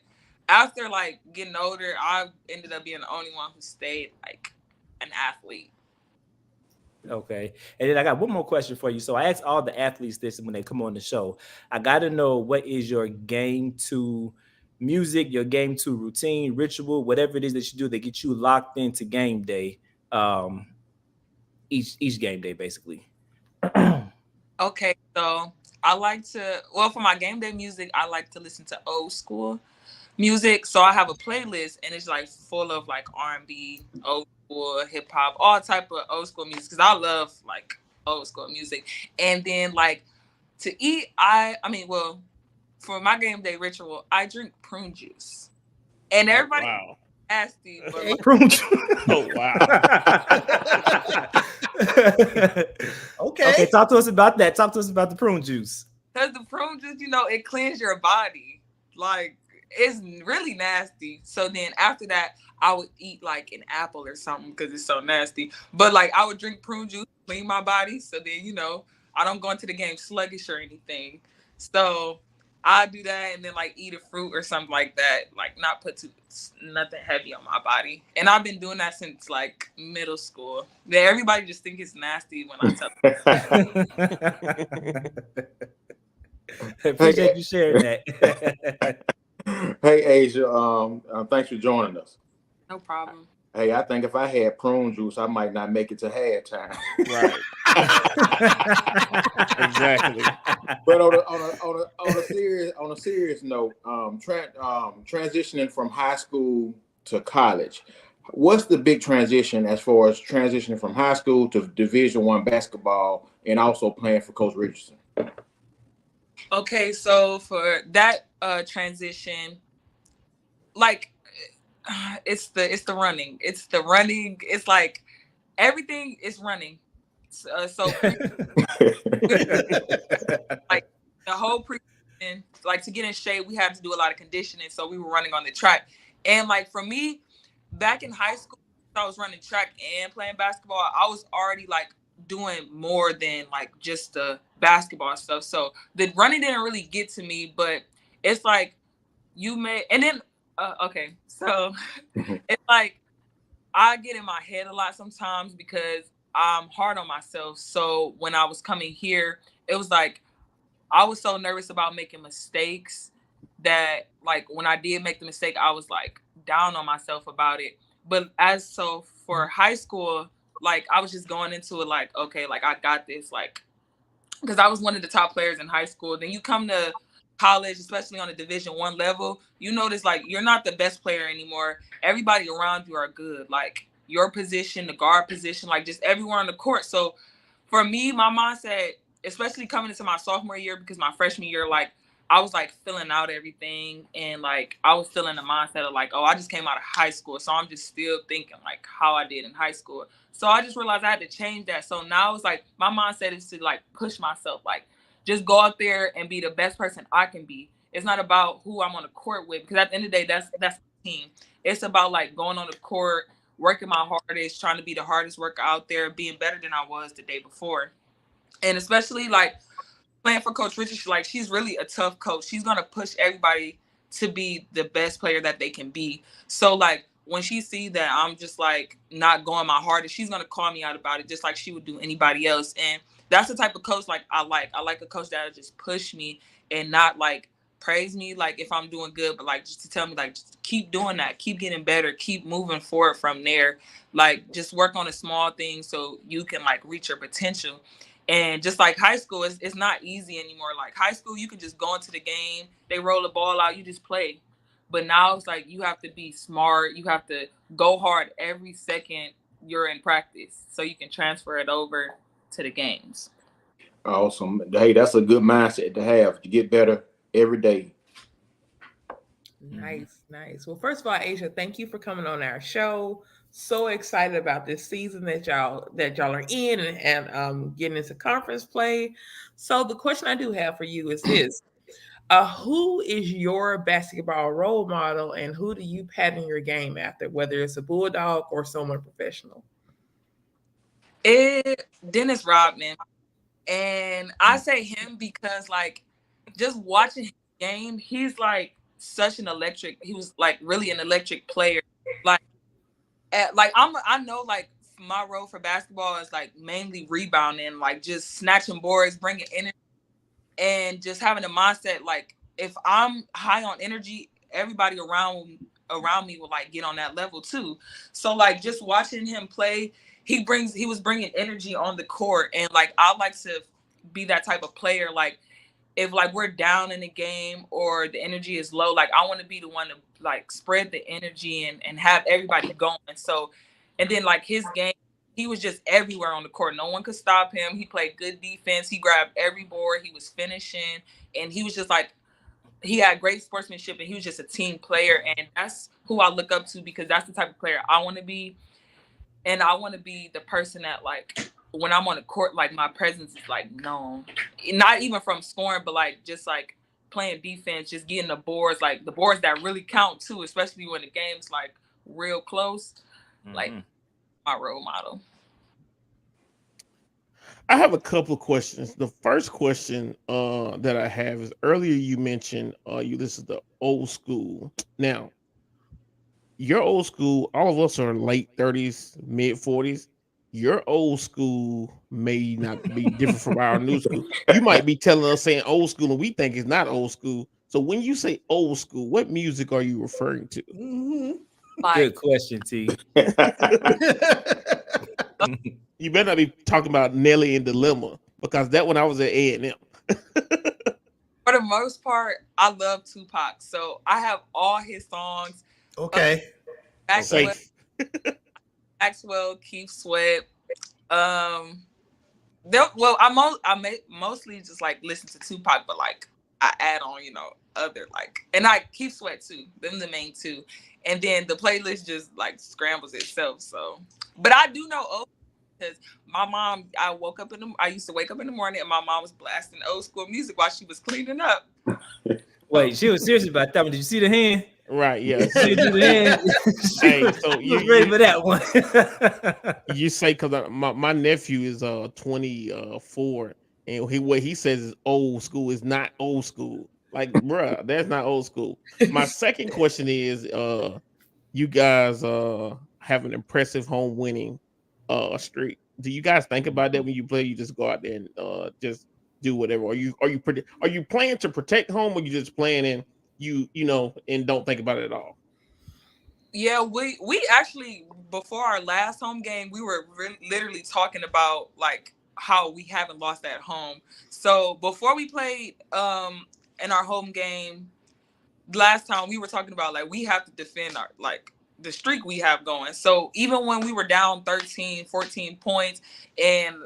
S9: after like getting older, I ended up being the only one who stayed like an athlete.
S6: Okay. And then I got one more question for you. So I asked all the athletes this when they come on the show. I got to know, what is your game to music, your game to routine, ritual, whatever it is that you do that get you locked into game day, each game day, basically.
S9: Okay, so I like to, well, for my game day music, I like to listen to old school music. So I have a playlist, and it's like full of like R&B, old school, hip hop, all type of old school music, because I love like old school music. And then like to eat, well, for my game day ritual, I drink prune juice. And everybody nasty, but like,
S6: Prune juice.
S3: Oh wow.
S6: Okay, talk to us about that. Talk to us about the prune juice.
S9: because the prune juice, you know, it cleans your body. Like, it's really nasty. So then after that, I would eat like an apple or something because it's so nasty. But like, I would drink prune juice, clean my body. So then, you know, I don't go into the game sluggish or anything. So I do that, and then like eat a fruit or something like that. Like, not put nothing heavy on my body. And I've been doing that since like middle school. Yeah, everybody just think it's nasty when I tell them.
S6: Appreciate you sharing that.
S7: Hey, Asia, thanks for joining us.
S9: No problem.
S7: Hey, I think if I had prune juice, I might not make it to halftime.
S3: Right. Exactly.
S7: But on a serious note, transitioning from high school to college, what's the big transition as far as transitioning from high school to Division I basketball and also playing for Coach Richardson?
S9: Okay, so for that transition, like it's the running. It's the running. It's like everything is running. So like the whole preseason, like to get in shape, we had to do a lot of conditioning. So we were running on the track. And like for me, back in high school, I was running track and playing basketball. I was already like doing more than like just the basketball stuff. So the running didn't really get to me, but it's like and then okay, so it's like I get in my head a lot sometimes because I'm hard on myself. So when I was coming here, it was like I was so nervous about making mistakes that like when I did make the mistake, I was like down on myself about it. But for high school, like I was just going into it like, okay, like I got this, like, because I was one of the top players in high school. Then you come to college, especially on a Division I level, you notice like you're not the best player anymore. Everybody around you are good. Like your position, the guard position, like just everywhere on the court. So for me, my mindset, especially coming into my sophomore year, because my freshman year, like I was like filling out everything, and like I was feeling the mindset of like, oh, I just came out of high school, so I'm just still thinking like how I did in high school. So I just realized I had to change that. So now it's like my mindset is to like push myself, like just go out there and be the best person I can be. It's not about who I'm on the court with, because at the end of the day, that's the team. It's about like going on the court, working my hardest, trying to be the hardest worker out there, being better than I was the day before. And especially like playing for Coach Richards, like she's really a tough coach. She's gonna push everybody to be the best player that they can be. So like when she sees that I'm just like not going my hardest, she's gonna call me out about it, just like she would do anybody else. And that's the type of coach like I like. I like a coach that'll just push me and not like praise me like if I'm doing good, but like just to tell me like just keep doing that, keep getting better, keep moving forward from there. Like just work on the small things so you can like reach your potential. And just like high school, it's not easy anymore. Like high school, you can just go into the game, they roll the ball out, you just play. But now it's like you have to be smart. You have to go hard every second you're in practice so you can transfer it over to the games.
S7: Awesome. Hey, that's a good mindset to have. To get better every day.
S4: Nice, nice. Well, first of all, Asia, thank you for coming on our show. So excited about this season that y'all are in and getting into conference play. So the question I do have for you is this. Who is your basketball role model and who do you pattern your game after, whether it's a Bulldog or someone professional?
S9: Dennis Rodman. And I say him because like just watching his game, he's like such an electric, he was like really an electric player. Like I know like my role for basketball is like mainly rebounding, like just snatching boards, bringing energy, and just having a mindset like if I'm high on energy, everybody around me will like get on that level too. So like just watching him play, he was bringing energy on the court, and like I like to be that type of player. Like if like we're down in the game or the energy is low, like I want to be the one to like spread the energy and have everybody going. So, and then like his game, he was just everywhere on the court. No one could stop him. He played good defense. He grabbed every board. He was finishing, and he was just like, he had great sportsmanship, and he was just a team player. And that's who I look up to because that's the type of player I want to be. And I want to be the person that like, when I'm on the court, like my presence is like known, not even from scoring, but like just like playing defense, just getting the boards, like the boards that really count too, especially when the game's like real close. Like my role model.
S3: I have a couple of questions. The first question that I have is earlier you mentioned this is the old school. Now, your old school, all of us are late 30s, mid 40s. Your old school may not be different from our new school. You might be telling us saying old school and we think it's not old school. So when you say old school, what music are you referring to?
S6: Good question, T.
S3: You better not be talking about Nelly and Dilemma because that when I was at A&M.
S9: For the most part, I love Tupac. So I have all his songs.
S2: Okay.
S9: Maxwell, Keith Sweat. I mostly just like listen to Tupac, but like I add on, other like, and I Keith Sweat too. Them the main two, and then the playlist just like scrambles itself. So, but I do know old because my mom. I used to wake up in the morning and my mom was blasting old school music while she was cleaning up.
S6: Wait, she was serious about that one. Did you see the hand?
S3: Right, yeah.
S6: She did the hand.
S3: Hey, so
S6: you was ready for that one.
S3: You say because my nephew is 24, and what he says is old school is not old school. Like, bruh, that's not old school. My second question is, you guys have an impressive home winning streak. Do you guys think about that when you play? You just go out there and just do whatever. Are you playing to protect home, or you just playing and you know and don't think about it at all?
S9: Yeah, we actually, before our last home game, we were literally talking about like how we haven't lost at home. So before we played in our home game last time, we were talking about like we have to defend our like the streak we have going. So even when we were down 13, 14 points, and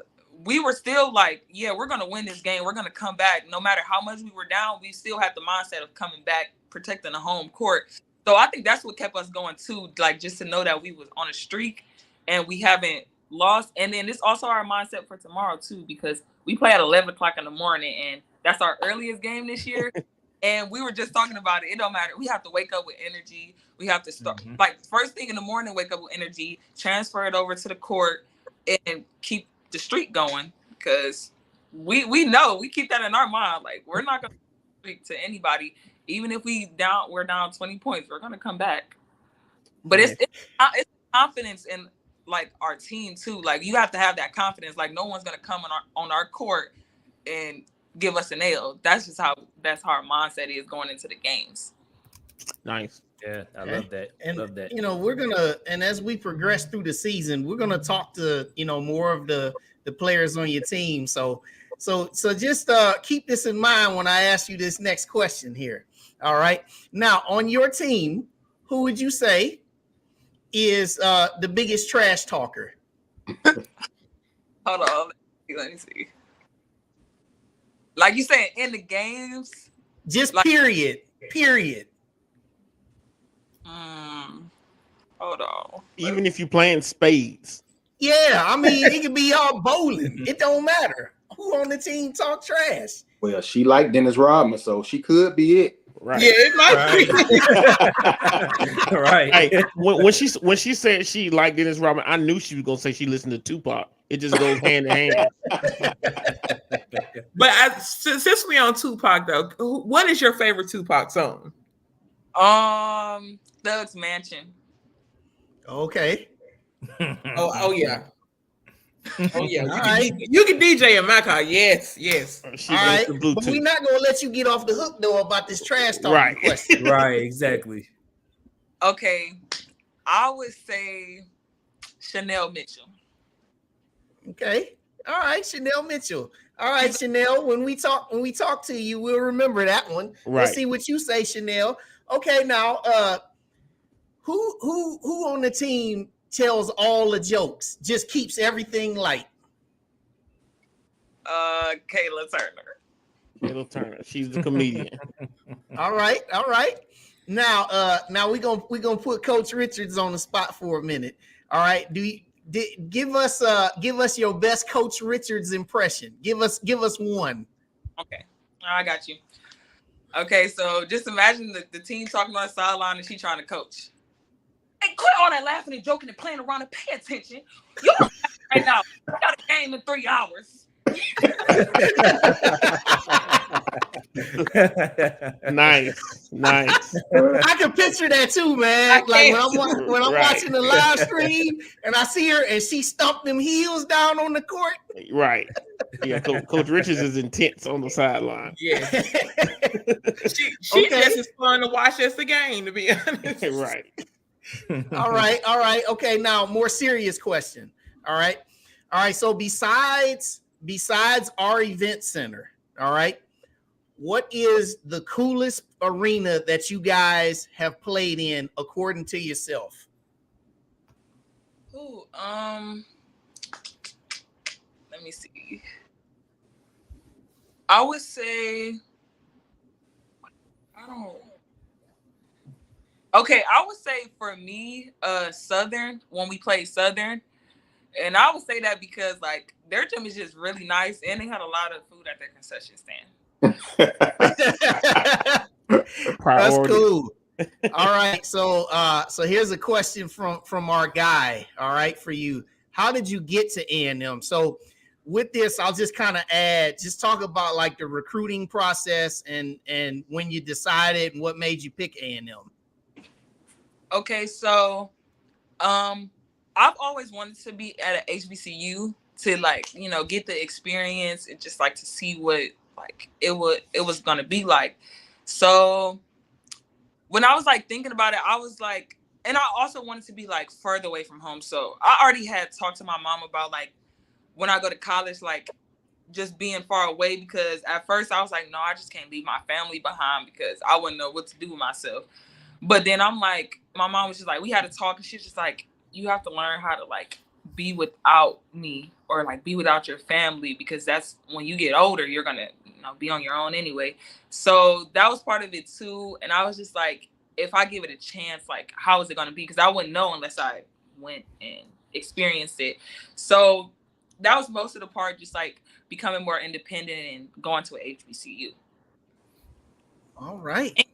S9: we were still like, yeah, we're gonna win this game. We're gonna come back. No matter how much we were down, we still had the mindset of coming back, protecting the home court. So I think that's what kept us going too, like just to know that we was on a streak and we haven't lost. And then it's also our mindset for tomorrow too, because we play at 11 o'clock in the morning, and that's our earliest game this year. And we were just talking about it. It don't matter. We have to wake up with energy. We have to start like first thing in the morning, wake up with energy, transfer it over to the court, and keep the streak going. Because we know, we keep that in our mind. Like we're not gonna streak to anybody. Even if we're down 20 points, we're gonna come back. But it's confidence in like our team too. Like you have to have that confidence. Like no one's gonna come on our court and give us an L. That's how our mindset is going into the games.
S3: Nice.
S6: Yeah, I love that.
S2: And
S6: love that.
S2: You know, we're gonna, and as we progress through the season, we're gonna talk to, you know, more of the players on your team. So just keep this in mind when I ask you this next question here. All right. Now, on your team, who would you say is the biggest trash talker?
S9: Hold on. Let me see. Like you saying in the games?
S2: Just
S9: like,
S2: period.
S9: Hold on.
S3: Even if you're playing spades.
S2: Yeah, I mean, it could be all bowling. It don't matter. Who on the team talk trash?
S7: Well, she liked Dennis Rodman, so she could be it.
S3: Right.
S2: Yeah, it
S6: might be. Right.
S3: Hey, when she said she liked Dennis Rodman, I knew she was gonna say she listened to Tupac. It just goes hand in hand.
S4: But since we on Tupac though, what is your favorite Tupac song?
S9: Thug's Mansion.
S2: Okay.
S4: Oh yeah. Oh yeah.
S2: Right.
S4: You can DJ in my car. Yes.
S2: All right. But we're not gonna let you get off the hook though about this trash talking question.
S6: Right, exactly.
S9: Okay. I would say Chanel Mitchell.
S2: Okay. All right, Chanel Mitchell. All right, Chanel. When we talk to you, we'll remember that one.
S3: Right.
S2: Let's see what you say, Chanel. Okay, now who on the team tells all the jokes, just keeps everything light?
S9: Kayla
S3: Turner. She's the comedian.
S2: All right. Now we're gonna put Coach Richards on the spot for a minute. All right. Give us your best Coach Richards impression. Give us one.
S9: Okay, I got you. Okay, so just imagine the team talking on the sideline and she trying to coach. Hey, quit all that laughing and joking and playing around and pay attention. You right now. You got a game in 3 hours.
S3: Nice.
S2: I can picture that too, man. Like when I'm watching the live stream and I see her and she stumped them heels down on the court.
S3: Right. Yeah, Coach Richards is intense on the sideline.
S4: Yeah. She just as fun to watch as the game, to be honest.
S3: Right.
S2: All right. Okay, now more serious question. All right. So besides our event center, all right, what is the coolest arena that you guys have played in according to yourself?
S9: Ooh, let me see. I would say I would say for me, Southern, when we played Southern, and I would say that because like their gym is just really nice and they had a lot of food at their concession stand.
S2: That's cool. All right. So here's a question from our guy. All right, for you. How did you get to A&M? So with this, I'll just kind of just talk about like the recruiting process and when you decided and what made you pick A&M.
S9: Okay, so I've always wanted to be at an HBCU to like, you know, get the experience and just like to see what like it was gonna be like. So when I was like thinking about it, I was like, and I also wanted to be like further away from home. So I already had talked to my mom about like when I go to college, like just being far away, because at first I was like, no, I just can't leave my family behind because I wouldn't know what to do with myself. But then I'm like, my mom was just like, we had to talk, and she's just like, you have to learn how to like be without me or like be without your family, because that's when you get older, you're gonna, you know, be on your own anyway. So that was part of it too. And I was just like, if I give it a chance, like how is it gonna be? Because I wouldn't know unless I went and experienced it. So that was most of the part, just like becoming more independent and going to a HBCU.
S2: All right.
S9: And,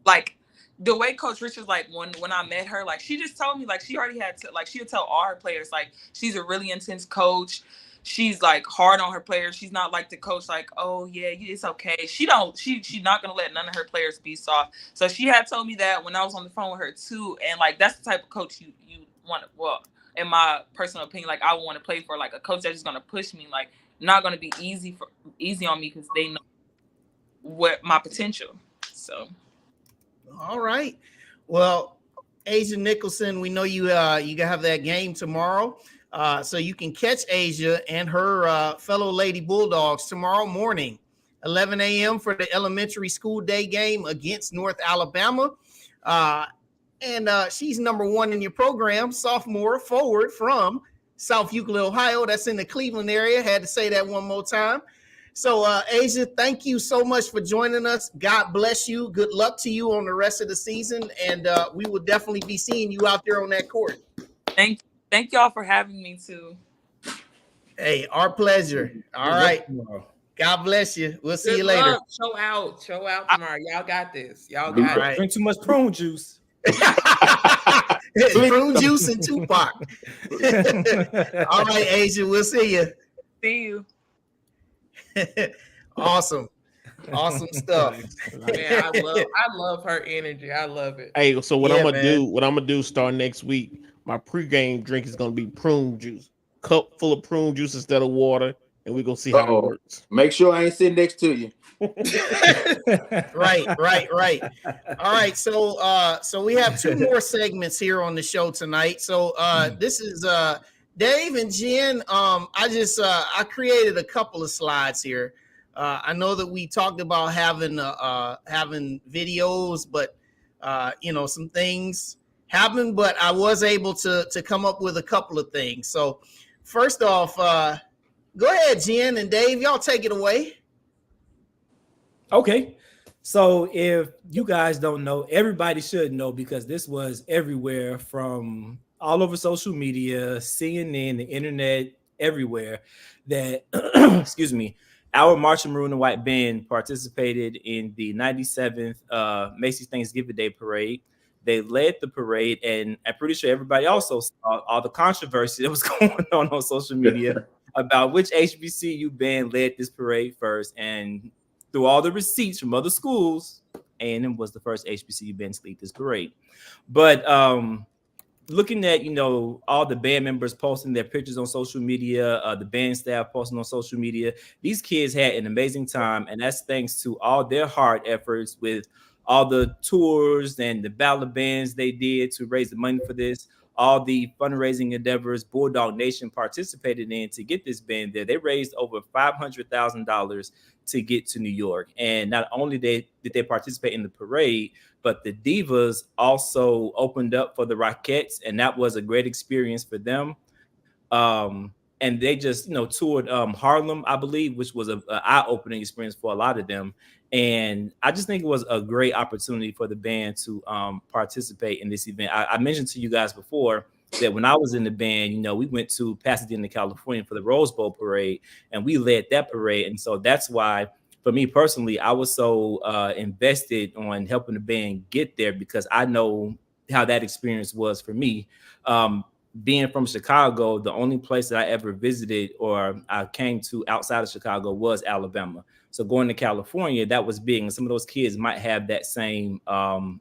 S9: like the way Coach Richards, like when I met her, like she just told me like she already had to, like she would tell all her players like she's a really intense coach. She's like hard on her players. She's not like the coach like, oh yeah, it's okay. She's not gonna let none of her players be soft. So she had told me that when I was on the phone with her too. And like that's the type of coach you want to, well, in my personal opinion, like I want to play for, like a coach that's just gonna push me, like not gonna be easy on me because they know what my potential. So
S2: all right. Well, Asia Nicholson, we know you have that game tomorrow. So you can catch Asia and her fellow Lady Bulldogs tomorrow morning, 11 a.m. for the elementary school day game against North Alabama. And she's number 1 in your program, sophomore forward from South Euclid, Ohio. That's in the Cleveland area. Had to say that one more time. So, Asia, thank you so much for joining us. God bless you. Good luck to you on the rest of the season. And we will definitely be seeing you out there on that court.
S9: Thank y'all for having me too.
S2: Hey, our pleasure. All right. God bless you. We'll see you later.
S4: Show out tomorrow. Y'all got this. Y'all got it.
S6: Drink too much prune juice.
S2: Prune juice and Tupac. All right, Asia. We'll see you.
S9: See you.
S2: Awesome stuff.
S4: Man, I love her energy. I love it.
S3: Hey, so what I'm gonna do start next week, my pregame drink is gonna be prune juice, cup full of prune juice instead of water, and we're gonna see how it works.
S7: Make sure I ain't sitting next to you.
S2: Right. All right, so we have 2 more segments here on the show tonight. So this is Dave and Jen. I created a couple of slides here. I know that we talked about having videos, but some things happened, but I was able to come up with a couple of things. So first off, go ahead, Jen and Dave, y'all take it away.
S6: Okay. So if you guys don't know, everybody should know, because this was everywhere, from all over social media, CNN, the internet, everywhere, that, excuse me, our Marching Maroon and White Band participated in the 97th Macy's Thanksgiving Day Parade. They led the parade, and I'm pretty sure everybody also saw all the controversy that was going on social media about which HBCU band led this parade first. And through all the receipts from other schools, A&M was the first HBCU band to lead this parade. But looking at, all the band members posting their pictures on social media, the band staff posting on social media, these kids had an amazing time. And that's thanks to all their hard efforts with all the tours and the ballad bands they did to raise the money for this, all the fundraising endeavors Bulldog Nation participated in to get this band there. They raised over $500,000 to get to New York. And not only did they participate in the parade, but the Divas also opened up for the Rockettes, and that was a great experience for them. And they just, toured Harlem, I believe, which was an eye-opening experience for a lot of them. And I just think it was a great opportunity for the band to participate in this event. I mentioned to you guys before that when I was in the band, we went to Pasadena, California for the Rose Bowl parade, and we led that parade. And so that's why, for me personally, I was so invested on helping the band get there, because I know how that experience was for me. Being from Chicago, the only place that I ever visited or I came to outside of Chicago was Alabama. So going to California, that was big. And some of those kids might have that same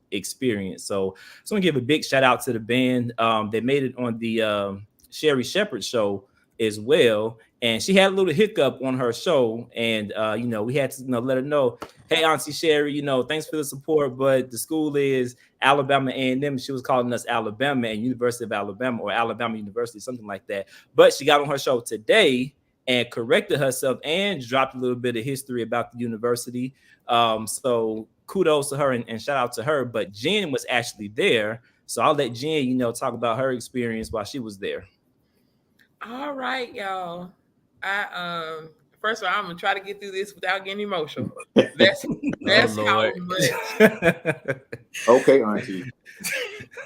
S6: experience. So I just want to give a big shout out to the band. They made it on the Sherry Shepherd show as well. And she had a little hiccup on her show, and we had to let her know, hey, Auntie Sherry, thanks for the support, but the school is Alabama A&M. She was calling us Alabama and University of Alabama, or Alabama University, something like that. But she got on her show today and corrected herself and dropped a little bit of history about the university. So kudos to her and shout out to her. But Jen was actually there, so I'll let Jen, talk about her experience while she was there.
S4: All right, y'all. First of all, I'm gonna try to get through this without getting emotional. That's how much.
S7: Okay, Auntie.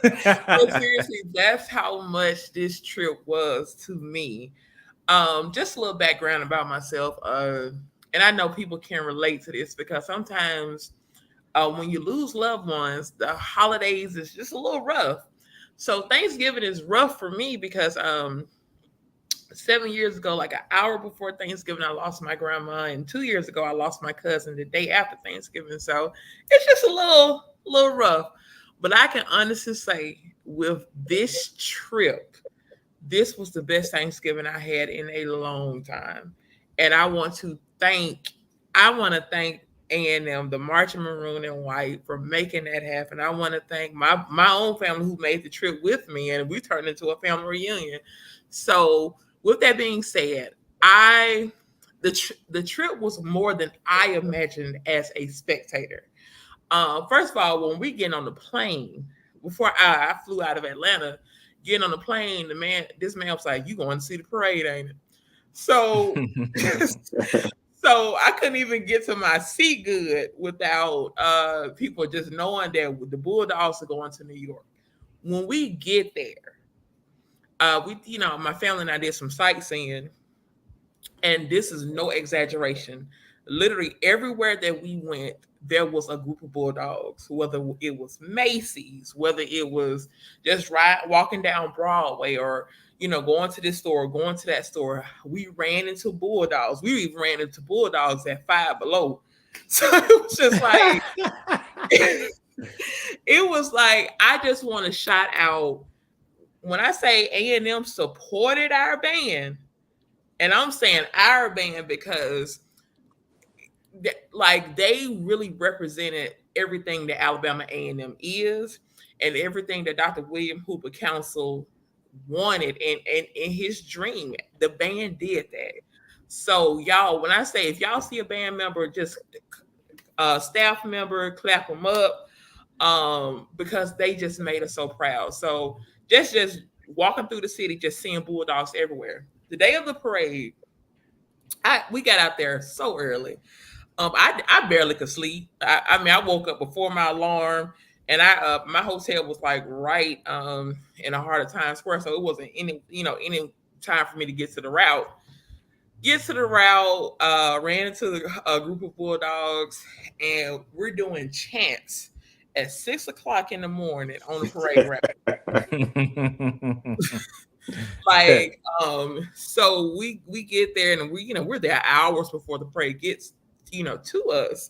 S4: But seriously, that's how much this trip was to me. Just a little background about myself. And I know people can relate to this because sometimes when you lose loved ones, the holidays is just a little rough. So Thanksgiving is rough for me because 7 years ago, like an hour before Thanksgiving, I lost my grandma, and 2 years ago, I lost my cousin the day after Thanksgiving. So it's just a little rough. But I can honestly say, with this trip, this was the best Thanksgiving I had in a long time, and I want to thank A&M, the Marching Maroon and White, for making that happen. I want to thank my own family who made the trip with me, and we turned into a family reunion. So, with that being said, the trip was more than I imagined as a spectator. First of all, when we get on the plane, before I flew out of Atlanta, getting on the plane, this man was like, "You going to see the parade, ain't it?" So, so I couldn't even get to my seat good without people just knowing that the Bulldogs are going to New York. When we get there, my family and I did some sightseeing, and this is no exaggeration. Literally everywhere that we went, there was a group of Bulldogs, whether it was Macy's, whether it was just walking down Broadway, or going to this store, going to that store. We ran into Bulldogs. We even ran into Bulldogs at Five Below. So it was just like, it was like, I just want to shout out, when I say A&M supported our band, and I'm saying our band because they really represented everything that Alabama A&M is, and everything that Dr. William Hooper Council wanted, and in his dream, the band did that. So y'all, when I say, if y'all see a band member, just staff member, clap them up, because they just made us so proud. So just walking through the city, just seeing Bulldogs everywhere. The day of the parade, we got out there so early. I barely could sleep. I woke up before my alarm, and my hotel was like right in the heart of Times Square, so it wasn't any time for me to get to the route. Ran into a group of Bulldogs, and we're doing chants at 6 o'clock in the morning on the parade route. So we get there, and we're there hours before the parade gets to us.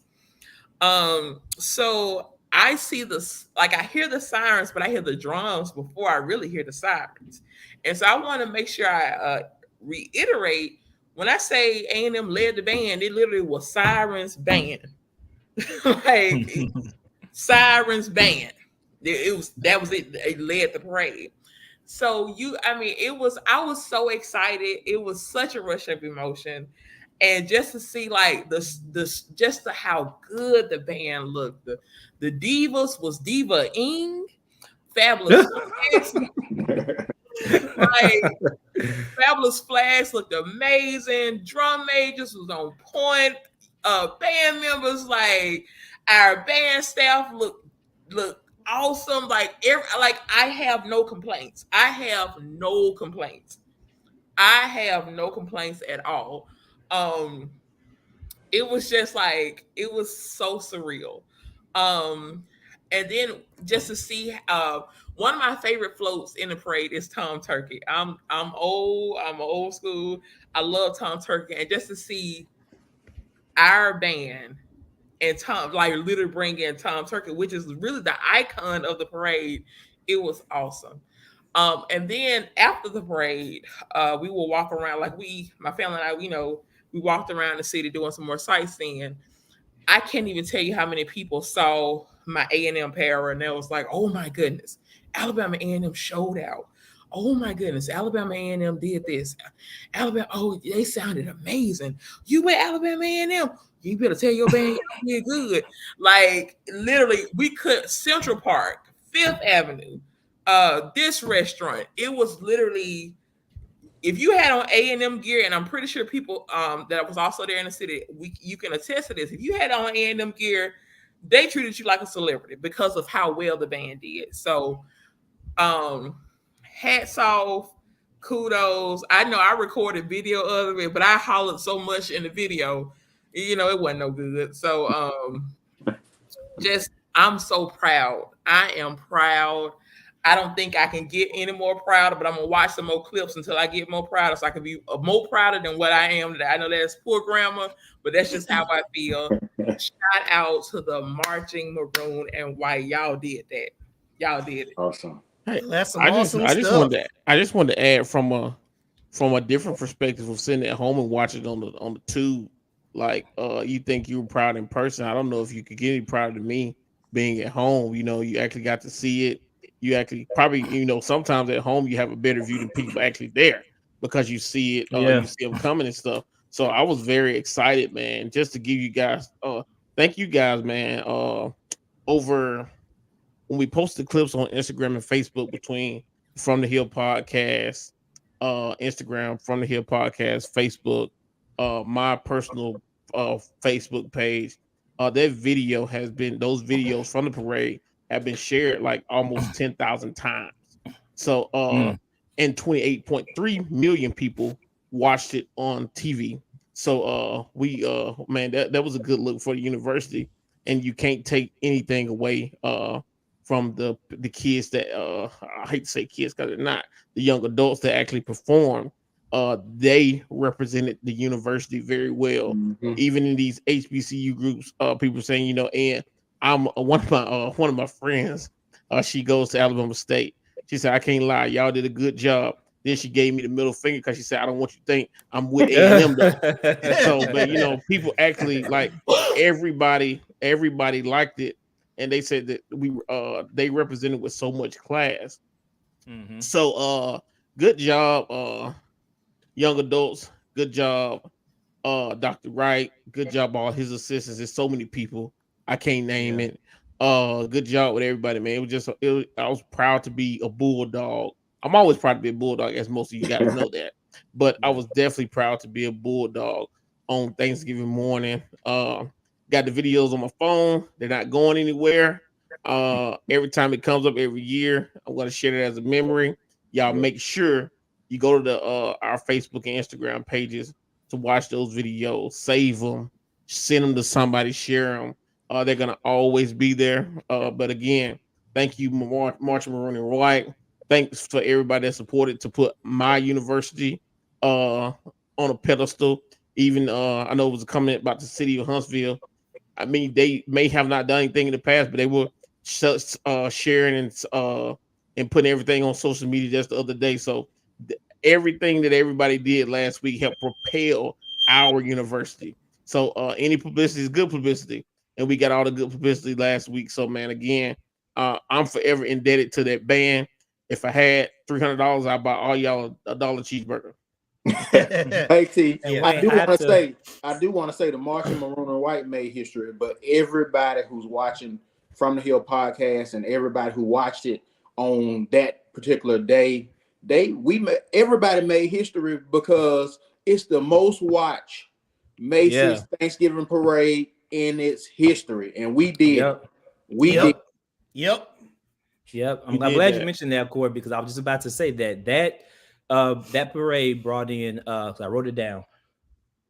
S4: So I see this, like, I hear the sirens, but I hear the drums before I really hear the sirens. And so I want to make sure I reiterate, when I say A&M led the band, it literally was sirens band. Like, sirens band. That was it. They led the parade. So I was so excited. It was such a rush of emotion. And just to see, like, how good the band looked. The Divas was Diva Ing, Fabulous Flags. Like, Fabulous Flags looked amazing. Drum majors was on point. Band members, like, our band staff looked awesome. Like, I have no complaints. I have no complaints at all. It was just like, it was so surreal. And then just to see, one of my favorite floats in the parade is Tom Turkey. I'm old school. I love Tom Turkey, and just to see our band and Tom, like, literally bring in Tom Turkey, which is really the icon of the parade, it was awesome. And then after the parade, we will walk around my family and I, we walked around the city doing some more sightseeing. I can't even tell you how many people saw my A&M apparel and they was like, "Oh my goodness, Alabama A&M showed out. Oh my goodness, Alabama A&M did this. Alabama, oh, they sounded amazing. You with Alabama A&M, you better tell your band you did good." Like literally, we could Central Park, Fifth Avenue, this restaurant. It was literally, if you had on A&M gear, and I'm pretty sure people that was also there in the city, you can attest to this. If you had on A&M gear, they treated you like a celebrity because of how well the band did. So, hats off, kudos. I know I recorded video of it, but I hollered so much in the video, it wasn't no good. So, I'm so proud. I am proud. I don't think I can get any more prouder, but I'm gonna watch some more clips until I get more prouder, so I can be more prouder than what I am today. I know that's poor grammar, but that's just how I feel. Shout out to the marching maroon and white. Y'all did that. Y'all did it.
S7: Awesome.
S3: Hey,
S2: That's some
S3: I
S2: awesome
S3: just
S2: stuff.
S3: wanted to add from a different perspective of sitting at home and watching on the tube. Like you think you were proud in person. I don't know if you could get any prouder than me being at home. You actually got to see it. You actually probably, sometimes at home you have a better view than people actually there because you see it, you see them coming and stuff. So I was very excited, man, just to give you guys, thank you guys, man. Over when we posted clips on Instagram and Facebook between From the Hill Podcast, Instagram, From the Hill Podcast, Facebook, my personal Facebook page, that video those videos from the parade have been shared like almost 10,000 times. So and 28.3 million people watched it on TV. So we man, that was a good look for the university, and you can't take anything away from the kids that I hate to say kids because they're not, the young adults that actually performed. They represented the university very well, even in these HBCU groups. People saying, and I'm one of my friends. She goes to Alabama State. She said, "I can't lie, y'all did a good job." Then she gave me the middle finger because she said, "I don't want you to think I'm with A&M though." So, but people actually like everybody liked it, and they said that they represented with so much class. So, good job, young adults. Good job, Dr. Wright. Good job, all his assistants. There's so many people I can't name it. Good job with everybody, man. I was proud to be a Bulldog. I'm always proud to be a Bulldog, as most of you guys know that. But I was definitely proud to be a Bulldog on Thanksgiving morning. Got the videos on my phone. They're not going anywhere. Every time it comes up every year, I'm going to share it as a memory. Y'all make sure you go to our Facebook and Instagram pages to watch those videos. Save them. Send them to somebody. Share them. They're going to always be there. But again, thank you, Marching Maroon and White. Thanks for everybody that supported to put my university on a pedestal. Even I know it was a comment about the city of Huntsville. I mean, they may have not done anything in the past, but they were sharing and putting everything on social media just the other day. So everything that everybody did last week helped propel our university. So any publicity is good publicity, and we got all the good publicity last week. So man, again, I'm forever indebted to that band. If I had $300, I'd buy all y'all a $1 cheeseburger.
S7: Hey T, I do want to say the Marching Maroon and White made history, but everybody who's watching From the Hill podcast and everybody who watched it on that particular day, everybody made history because it's the most watched May 6th Thanksgiving parade in its history, and we did.
S6: Yep. I'm glad you mentioned that, Corey, because I was just about to say that parade brought in, because I wrote it down,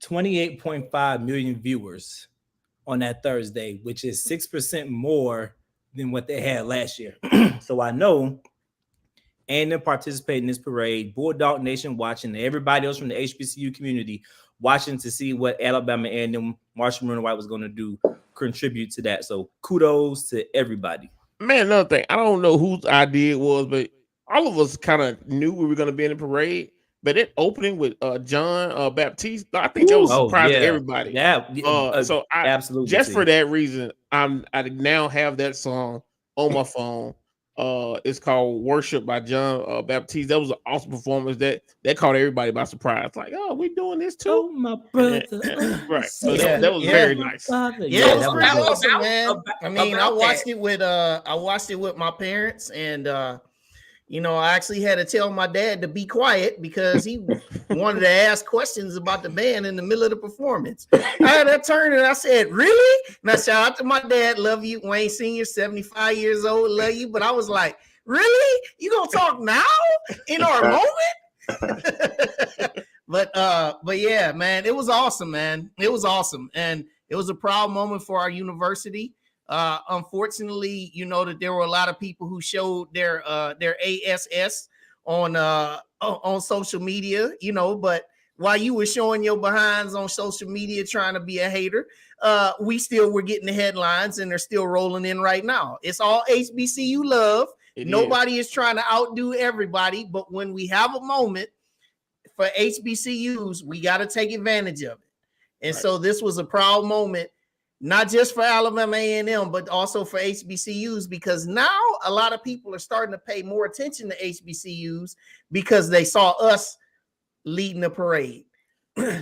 S6: 28.5 million viewers on that Thursday, which is 6% more than what they had last year. So I know A&M participating in this parade, Bulldog Nation watching, everybody else from the HBCU community watching to see what Alabama A&M Marching Maroon and White was going to do, contribute to that. So kudos to everybody.
S3: Man, another thing, I don't know whose idea it was, but all of us kind of knew we were going to be in the parade, but it opening with John Baptiste, I think that was a surprise to everybody. So I
S6: absolutely
S3: just for that reason, I now have that song on my phone. It's called "Worship" by John Baptiste. That was an awesome performance. That caught everybody by surprise. Like, oh, we doing this too,
S6: oh, my brother.
S3: right? So that was very nice.
S2: Yeah, it was pretty awesome, man. I mean, I watched it with my parents, and you know, I actually had to tell my dad to be quiet because he wanted to ask questions about the band in the middle of the performance. I turned and I said, "Really?" Now, shout out to my dad. Love you, Wayne Sr., 75 years old. Love you. But I was like, "Really? You gonna talk now in our moment?" But yeah, man, it was awesome, man. It was awesome, and it was a proud moment for our university. Unfortunately, you know that there were a lot of people who showed their ASS on social media, you know, but while you were showing your behinds on social media trying to be a hater, we still were getting the headlines, and they're still rolling in right now. It's all HBCU love. Nobody is trying to outdo everybody, but when we have a moment for HBCUs, we got to take advantage of it. And so this was a proud moment, not just for Alabama A&M, but also for HBCUs, because now a lot of people are starting to pay more attention to HBCUs because they saw us leading the parade.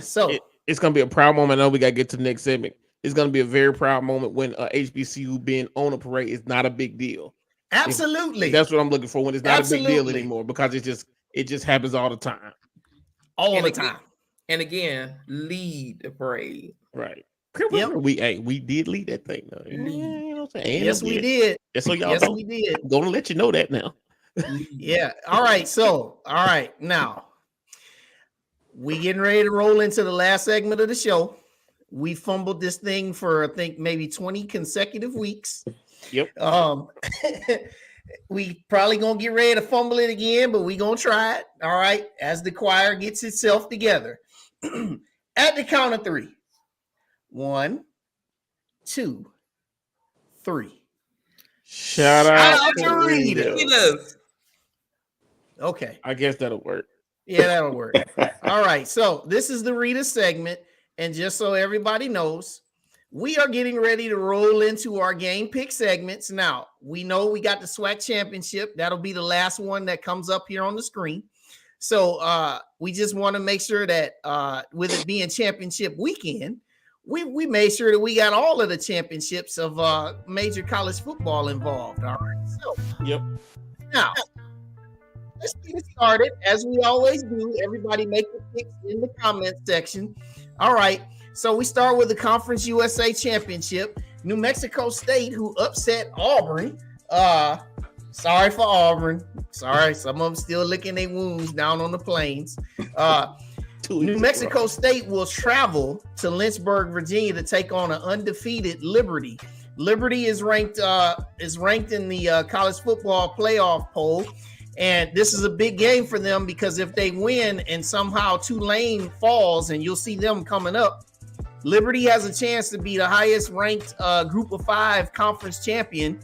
S2: So
S3: it's going to be a proud moment. I know we got to get to the next segment. It's going to be a very proud moment when HBCU being on a parade is not a big deal.
S2: Absolutely.
S3: That's what I'm looking for, when it's not a big deal anymore, because it just happens all the time.
S2: All the time.
S4: And again, lead the parade.
S3: Right. Yep. We did lead that thing, though. You know what I'm saying?
S2: Yes, we did.
S3: Just so y'all know, we did. I'm gonna let you know that now.
S2: Yeah. All right. So, all right. Now, we getting ready to roll into the last segment of the show. We fumbled this thing for, I think, maybe 20 consecutive weeks.
S3: Yep.
S2: We probably gonna get ready to fumble it again, but we gonna try it. All right. As the choir gets itself together. At the count of 3. 1, 2, 3.
S3: Shout out
S2: to Rita. Okay.
S3: I guess that'll work.
S2: Yeah, that'll work. All right. So this is the Rita segment. And just so everybody knows, we are getting ready to roll into our game pick segments. Now, we know we got the SWAC championship. That'll be the last one that comes up here on the screen. So we just want to make sure that with it being championship weekend, we made sure that we got all of the championships of major college football involved. All right. So,
S3: yep.
S2: Now, let's get it started. As we always do, everybody make the picks in the comment section. All right. So we start with the Conference USA Championship. New Mexico State, who upset Auburn. Sorry for Auburn. Sorry. Some of them still licking their wounds down on the plains. New Mexico State will travel to Lynchburg, Virginia to take on an undefeated Liberty. Liberty is ranked in the college football playoff poll. And this is a big game for them because if they win and somehow Tulane falls, and you'll see them coming up, Liberty has a chance to be the highest ranked group of 5 conference champion,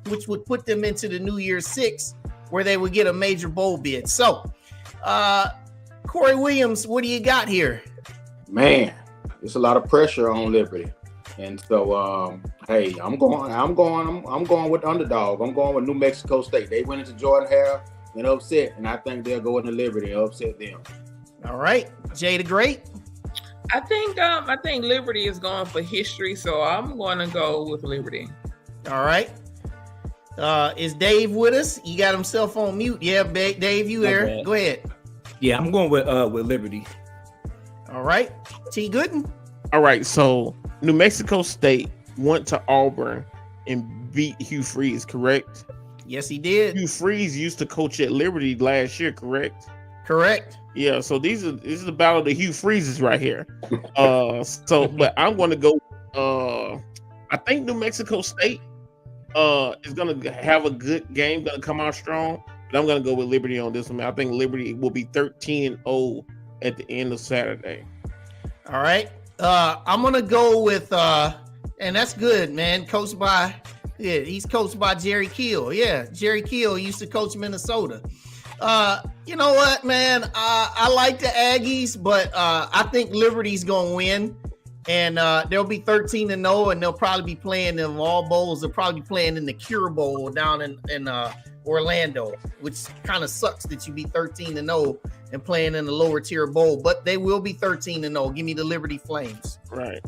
S2: which would put them into the New Year's 6, where they would get a major bowl bid. So, Corey Williams, what do you got here?
S7: Man, it's a lot of pressure on Liberty. And so, hey, I'm going with the underdog. I'm going with New Mexico State. They went into Jordan Hare and upset, and I think they'll go into Liberty and upset them. All
S2: right, Jay the Great.
S4: I think Liberty is going for history, so I'm going to go with Liberty.
S2: All right. Is Dave with us? He got himself on mute. Yeah, Dave, you there? Go ahead.
S6: Yeah, I'm going with Liberty.
S2: All right, T. Gooden.
S3: All right, so New Mexico State went to Auburn and beat Hugh Freeze, correct?
S2: Yes, he did.
S3: Hugh Freeze used to coach at Liberty last year, correct?
S2: Correct.
S3: Yeah, so this is the battle of the Hugh Freezes right here. But I'm going to go. I think New Mexico State is going to have a good game, going to come out strong. But I'm going to go with Liberty on this one. I think Liberty will be 13-0 at the end of Saturday.
S2: All right. I'm going to go with, and that's good, man, coached by Yeah, he's coached by Jerry Kill. Yeah, Jerry Kill used to coach Minnesota. You know what, man? I like the Aggies, but I think Liberty's gonna win, and they'll be 13-0, and they'll probably be playing in all bowls. They'll probably be playing in the Cure Bowl down in Orlando, which kind of sucks that you be 13-0 and playing in the lower tier bowl, but they will be 13-0. Give me the Liberty Flames.
S3: Right.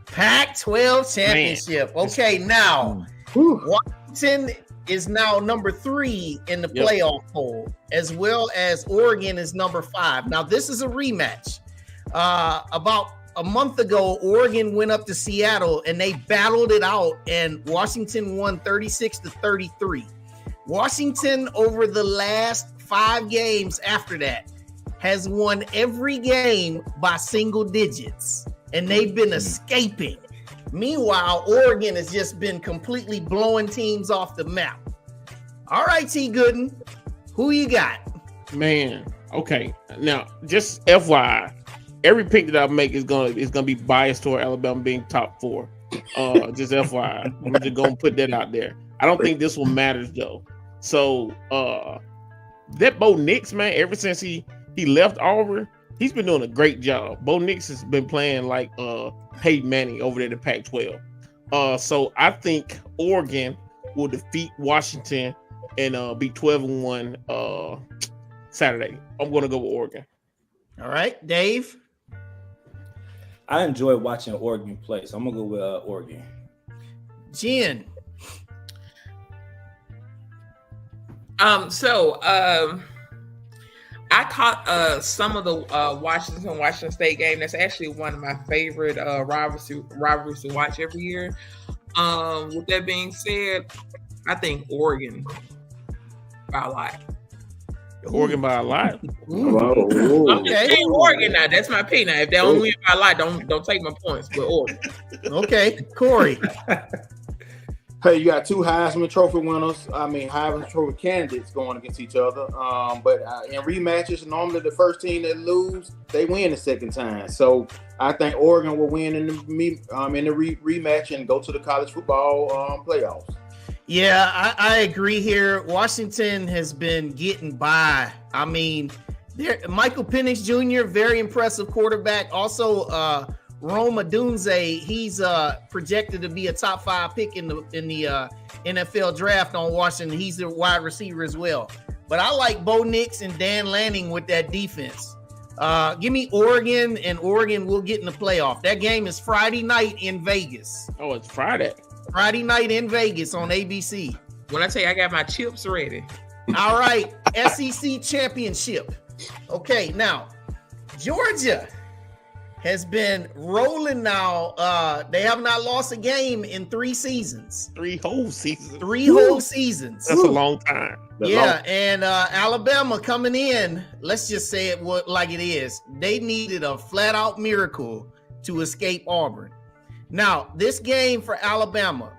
S2: Pac-12 championship. Man. Okay, now Washington is now number 3 in the playoff poll, as well as Oregon is number 5. Now, this is a rematch. About a month ago, Oregon went up to Seattle and they battled it out, and Washington won 36-33. Washington, over the last 5 games after that, has won every game by single digits, and they've been escaping. Meanwhile, Oregon has just been completely blowing teams off the map. All right, T. Gooden, who you got?
S3: Man, okay. Now, just FYI, every pick that I make is gonna be biased toward Alabama being top 4. Just FYI, I'm just gonna put that out there. I don't think this one matters though. So, that Bo Nix, man, ever since he left Auburn, he's been doing a great job. Bo Nix has been playing like Peyton Manning over there in the Pac-12. So I think Oregon will defeat Washington and be 12-1 Saturday. I'm going to go with Oregon.
S2: All right, Dave.
S6: I enjoy watching Oregon play, so I'm going to go with Oregon.
S2: Jen.
S4: I caught some of the Washington State game. That's actually one of my favorite rivalries to watch every year. With that being said, I think Oregon by a lot.
S3: Oregon by a lot.
S4: I'm just saying Oregon now. That's my opinion. If they don't win by a lot, don't take my points. But Oregon.
S2: Okay, Corey.
S7: Hey, you got 2 Heisman Trophy winners. Heisman Trophy candidates going against each other. But in rematches, normally the first team that lose, they win the second time. So I think Oregon will win in the rematch and go to the college football playoffs.
S2: Yeah, I agree here. Washington has been getting by. Michael Penix Jr., very impressive quarterback. Also, Rome Odunze, he's projected to be a top 5 pick in the NFL draft on Washington. He's the wide receiver as well. But I like Bo Nix and Dan Lanning with that defense. Give me Oregon, and Oregon will get in the playoff. That game is Friday night in Vegas.
S3: Oh, it's Friday.
S2: Friday night in Vegas on ABC.
S4: When I tell you I got my chips ready.
S2: All right, SEC championship. Okay, now, Georgia has been rolling now. They have not lost a game in 3 seasons.
S3: 3 whole seasons.
S2: 3 whole seasons.
S3: That's a long time.
S2: And Alabama coming in, let's just say it like it is. They needed a flat-out miracle to escape Auburn. Now, this game for Alabama,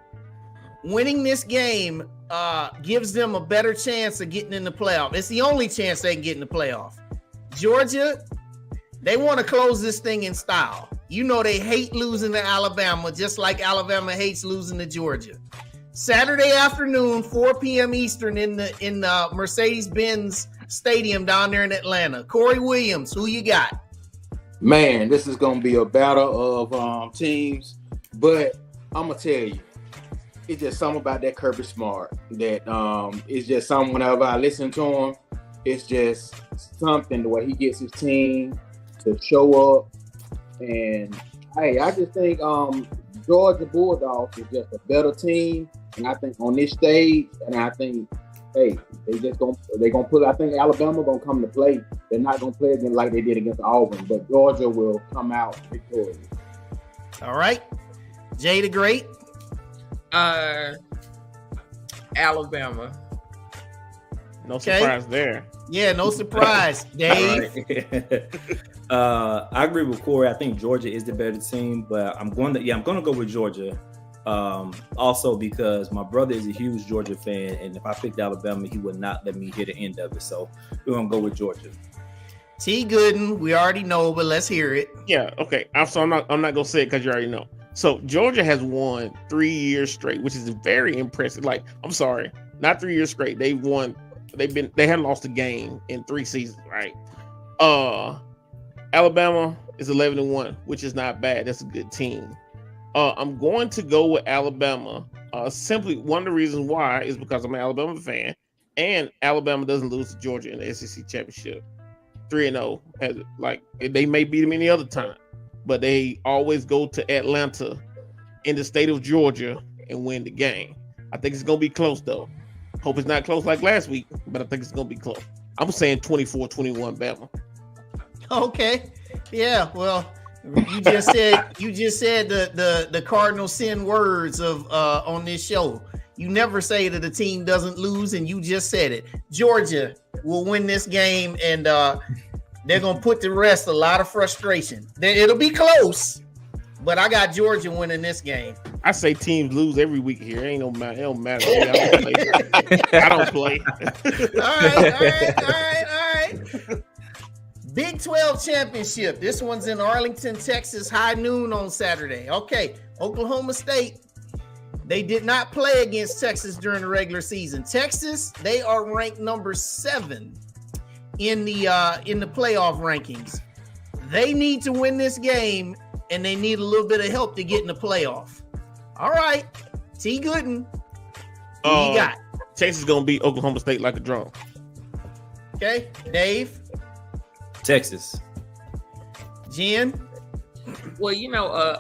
S2: winning this game gives them a better chance of getting in the playoff. It's the only chance they can get in the playoff. Georgia, they want to close this thing in style. You know they hate losing to Alabama, just like Alabama hates losing to Georgia. Saturday afternoon, 4 p.m. Eastern in the Mercedes-Benz Stadium down there in Atlanta. Corey Williams, who you got?
S7: Man, this is going to be a battle of teams, but I'm going to tell you, it's just something about that Kirby Smart that it's just something whenever I listen to him, it's just something the way he gets his team to show up. And hey, I just think Georgia Bulldogs is just a better team. And I think on this stage, and I think, hey, they're gonna put. I think Alabama gonna come to play. They're not gonna play again like they did against Auburn, but Georgia will come out victorious.
S2: All right, Jay the Great.
S4: Alabama.
S3: No surprise there.
S2: Yeah, no surprise, Dave.
S6: I agree with Corey. I think Georgia is the better team, but I'm going to go with Georgia. Also because my brother is a huge Georgia fan, and if I picked Alabama, he would not let me hear the end of it. So we're gonna go with Georgia.
S2: T. Gooden, we already know, but let's hear it.
S3: Yeah, okay. I'm not gonna say it because you already know. So Georgia has won 3 years straight, which is very impressive. Like, I'm sorry, not 3 years straight. They hadn't lost a game in 3 seasons, right? Alabama is 11-1, which is not bad. That's a good team. I'm going to go with Alabama. Simply one of the reasons why is because I'm an Alabama fan, and Alabama doesn't lose to Georgia in the SEC championship. 3-0, like they may beat them any other time, but they always go to Atlanta in the state of Georgia and win the game. I think it's gonna be close though. Hope it's not close like last week, but I think it's gonna be close. I'm saying 24-21 Bama.
S2: Okay, yeah. Well, you just said the cardinal sin words of on this show. You never say that a team doesn't lose, and you just said it. Georgia will win this game, and they're gonna put to rest a lot of frustration. It'll be close, but I got Georgia winning this game.
S3: I say teams lose every week here. It don't matter. I don't play.
S2: All right. Big 12 championship. This one's in Arlington, Texas, high noon on Saturday. Okay, Oklahoma State. They did not play against Texas during the regular season. Texas, they are ranked number 7 in the playoff rankings. They need to win this game, and they need a little bit of help to get in the playoff. All right, T. Gooden, who you got?
S3: Texas gonna beat Oklahoma State like a drum.
S2: Okay, Dave.
S6: Texas.
S2: Jen.
S4: Well,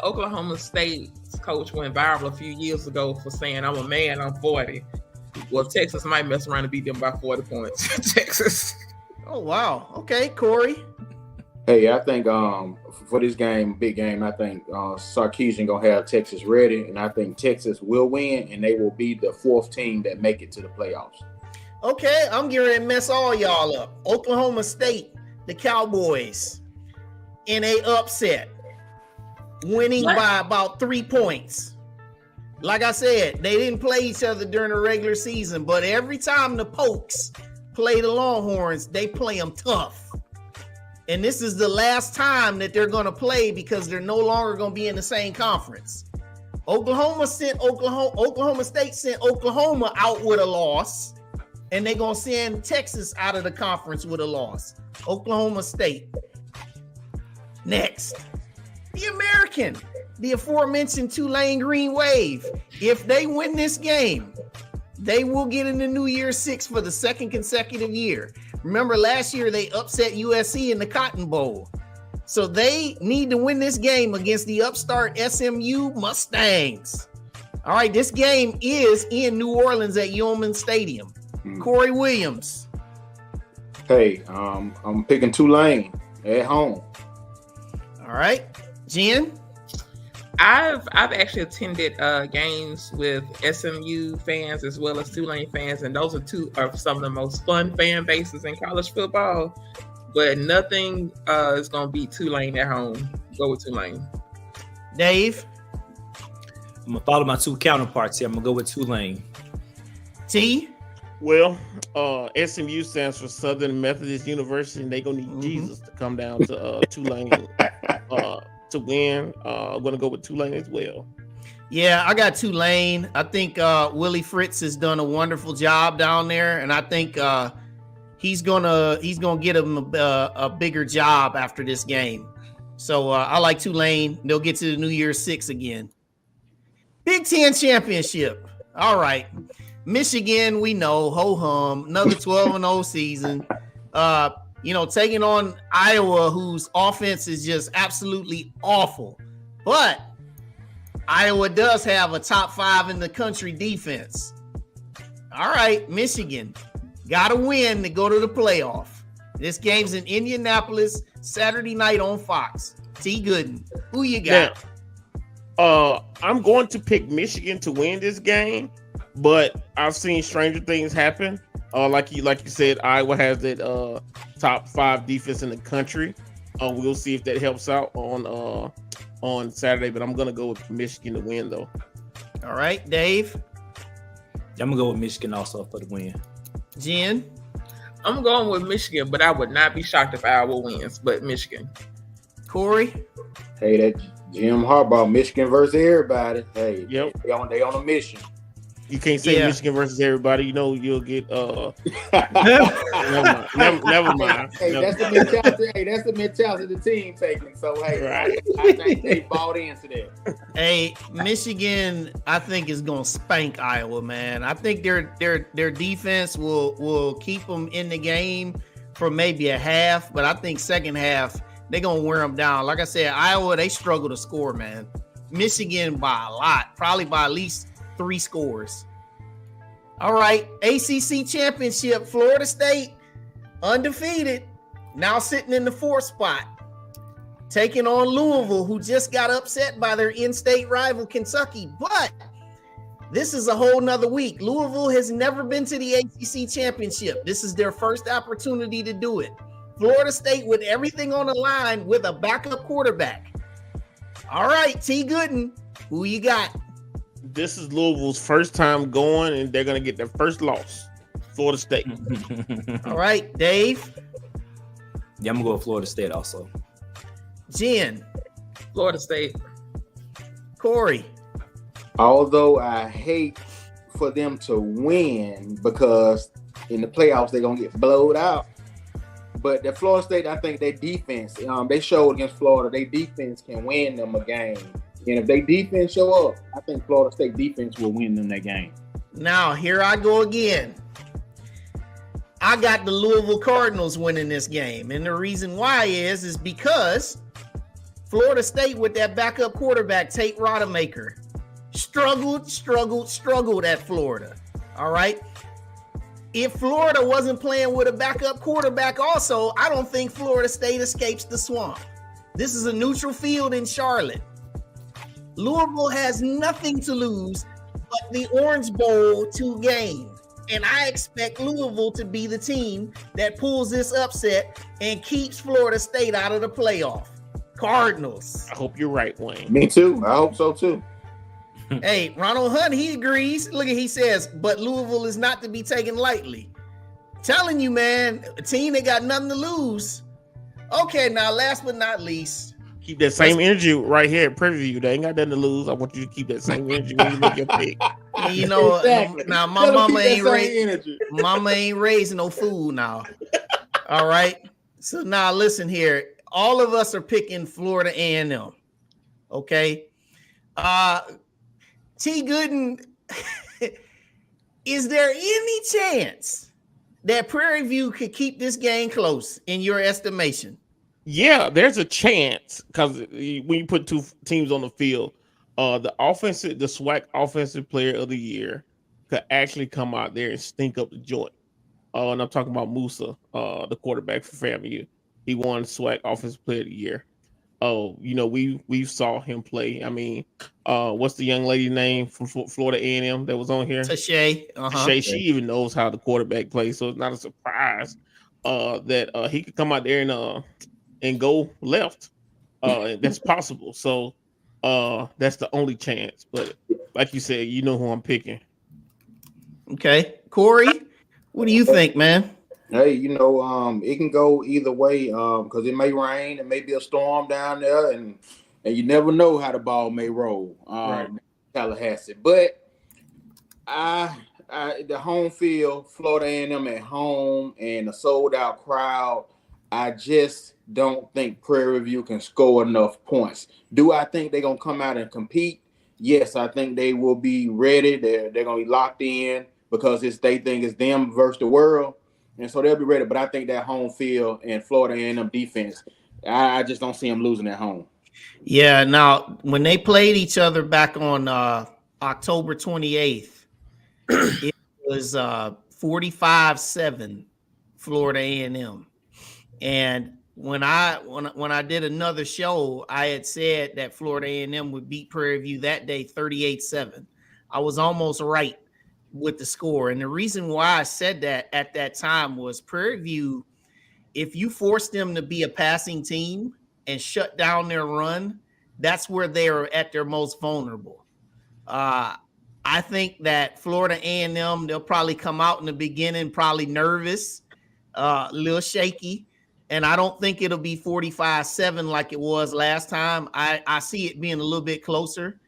S4: Oklahoma State's coach went viral a few years ago for saying, "I'm a man, I'm 40." Well, Texas might mess around and beat them by 40 points. Texas.
S2: Oh, wow. Okay, Corey.
S7: Hey, I think for this game, big game, I think Sarkisian going to have Texas ready, and I think Texas will win, and they will be the 4th team that make it to the playoffs.
S2: Okay, I'm getting ready to mess all y'all up. Oklahoma State, the Cowboys, in a upset, winning by about 3 points. Like I said, they didn't play each other during the regular season, but every time the Pokes play the Longhorns, they play them tough. And this is the last time that they're going to play because they're no longer going to be in the same conference. Oklahoma State sent Oklahoma out with a loss, and they're going to send Texas out of the conference with a loss. Oklahoma State. Next, the American, the aforementioned Tulane Green Wave. If they win this game, they will get in the New Year's Six for the 2nd consecutive year. Remember, last year they upset USC in the Cotton Bowl. So they need to win this game against the upstart SMU Mustangs. All right, this game is in New Orleans at Yeoman Stadium. Corey Williams.
S7: Hey, I'm picking Tulane at home.
S2: All right, Jen.
S4: I've actually attended games with SMU fans as well as Tulane fans, and those are some of the most fun fan bases in college football. But nothing is going to beat Tulane at home. Go with Tulane.
S2: Dave.
S6: I'm gonna follow my 2 counterparts here. I'm gonna go with Tulane.
S2: T.
S3: Well, SMU stands for Southern Methodist University, and they're gonna need Jesus to come down to Tulane to win. I'm gonna go with Tulane as well.
S2: Yeah, I got Tulane. I think Willie Fritz has done a wonderful job down there, and I think he's gonna get him a bigger job after this game. So I like Tulane. They'll get to the New Year's Six again. Big Ten championship. All right, Michigan. We know ho hum. Another 12-0 season. Taking on Iowa, whose offense is just absolutely awful. But Iowa does have a top 5 in the country defense. All right, Michigan got to win to go to the playoff. This game's in Indianapolis, Saturday night on Fox. T. Gooden, who you got?
S3: Now, I'm going to pick Michigan to win this game, but I've seen stranger things happen. Like you said, Iowa has that top 5 defense in the country. We'll see if that helps out on Saturday, but I'm gonna go with Michigan to win though.
S2: All right, Dave.
S6: I'm gonna go with Michigan also for the win.
S2: Jen.
S4: I'm going with Michigan, but I would not be shocked if Iowa wins. But Michigan.
S2: Corey.
S7: Hey, Jim Harbaugh, Michigan versus everybody. Hey,
S3: Yep.
S7: they on a mission.
S3: You can't say Michigan versus everybody. You know you'll get
S7: Never
S3: mind.
S7: Hey, that's the mentality. Hey, that's the mentality the team taking. So hey,
S3: Right.
S7: I think they bought into that.
S2: Hey, Michigan, I think is gonna spank Iowa, man. I think their defense will keep them in the game for maybe a half, but I think second half they're gonna wear them down. Like I said, Iowa, they struggle to score, man. Michigan by a lot, probably by at least 3 scores. All right, ACC championship, Florida State undefeated, now sitting in the 4th spot, taking on Louisville, who just got upset by their in-state rival Kentucky. But this is a whole nother week. Louisville has never been to the ACC championship. This is their first opportunity to do it. Florida State with everything on the line with a backup quarterback. All right, T. Gooden, who you got?
S3: This is Louisville's first time going, and they're gonna get their first loss. Florida State.
S2: All right, Dave.
S6: Yeah, I'm gonna go with Florida State also.
S2: Jen.
S4: Florida State.
S2: Corey.
S7: Although I hate for them to win because in the playoffs they're gonna get blowed out. But the Florida State, I think their defense, they showed against Florida, their defense can win them a game. And if they defense show up, I think Florida State defense will win them that game.
S2: Now, here I go again. I got the Louisville Cardinals winning this game. And the reason why is because Florida State with that backup quarterback, Tate Rodemaker, struggled at Florida. All right. If Florida wasn't playing with a backup quarterback also, I don't think Florida State escapes the swamp. This is a neutral field in Charlotte. Louisville has nothing to lose but the Orange Bowl to gain. And I expect Louisville to be the team that pulls this upset and keeps Florida State out of the playoff. Cardinals.
S3: I hope you're right, Wayne.
S7: Me too. I hope so too.
S2: Hey, Ronald Hunt, he agrees. Look at, he says, but Louisville is not to be taken lightly. Telling you, man, a team that got nothing to lose. Okay, now last but not least.
S3: Keep that same energy right here at Prairie View. They ain't got nothing to lose. I want you to keep that same energy when you make your pick.
S2: You know,
S7: Exactly.
S2: now my mama ain't
S7: energy.
S2: Mama ain't raising no food now. All right. So now listen here. All of us are picking Florida A&M. Okay. T. Gooden, is there any chance that Prairie View could keep this game close in your estimation?
S3: Yeah, there's a chance because when you put two teams on the field, the SWAC offensive player of the year could actually come out there and stink up the joint. And I'm talking about Musa, the quarterback for FAMU. He won SWAC offensive player of the year. Oh, you know, we saw him play. I mean, what's the young lady name from Florida A&M that was on here?
S2: Tashay.
S3: Tashay, she even knows how the quarterback plays, so it's not a surprise that he could come out there and go left. That's possible. So that's the only chance. But like you said, you know who I'm picking.
S2: Okay. Corey, what do you think, man?
S7: Hey, you know, it can go either way because it may rain, it may be a storm down there, and you never know how the ball may roll.
S3: Right.
S7: Tallahassee, but the home field, Florida A&M at home, and a sold out crowd. I just don't think Prairie View can score enough points. Do I think they're gonna come out and compete? Yes, I think they will be ready. They're gonna be locked in because they think it's them versus the world. And so they'll be ready, but I think that home field and Florida A&M defense, I just don't see them losing at home.
S2: Yeah, now, when they played each other back on October 28th, it was 45-7 Florida A&M. And when I did another show, I had said that Florida A&M would beat Prairie View that day 38-7. I was almost right with the score. And the reason why I said that at that time was Prairie View, if you force them to be a passing team and shut down their run, that's where they are at their most vulnerable. I think that Florida A&M, they'll probably come out in the beginning, probably nervous, a little shaky. And I don't think it'll be 45-7 like it was last time. I see it being a little bit closer.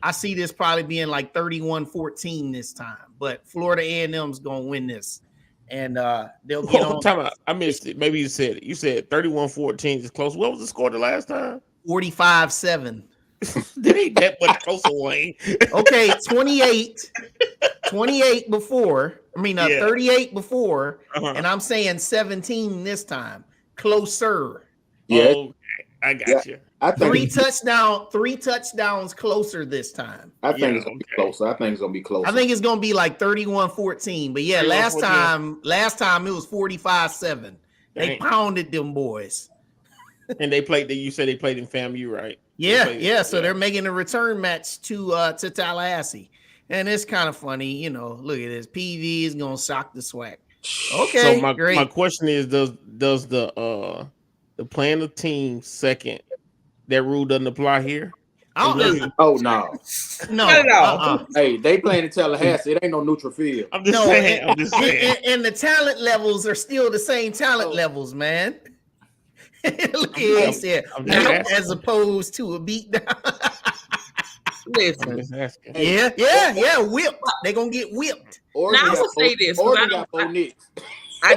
S2: I see this probably being like 31-14 this time. But Florida A&M's going to win this. And they'll get on.
S3: Time out. I missed it. Maybe you said it. You said 31-14 is close. What was the score the last time?
S2: 45-7.
S3: That ain't that much closer, Wayne.
S2: Okay, 28 before. I mean, 38 before. And I'm saying 17 this time. Closer.
S7: Yeah,
S3: okay. I got you.
S7: I think
S2: three touchdowns closer this time.
S7: I think it's gonna be closer. I think it's gonna be closer.
S2: I think it's gonna be like 31-14. But yeah, last time it was 45-7. They pounded them boys.
S3: And they played. You said they played in FAMU, right?
S2: Yeah. So they're making a return match to Tallahassee, and it's kind of funny. You know, look at this. PV is gonna shock the SWAC. Okay,
S3: so
S2: great.
S3: My question is, does the playing the team second, that rule doesn't apply here?
S7: Oh no. Hey, they playing in Tallahassee. It ain't no neutral field.
S3: I'm just saying.
S2: And the talent levels are still the same talent levels, man. Look at he said, as opposed to a beatdown.
S4: Listen.
S2: Yeah, whipped. They're gonna get whipped.
S4: Now I will say this. I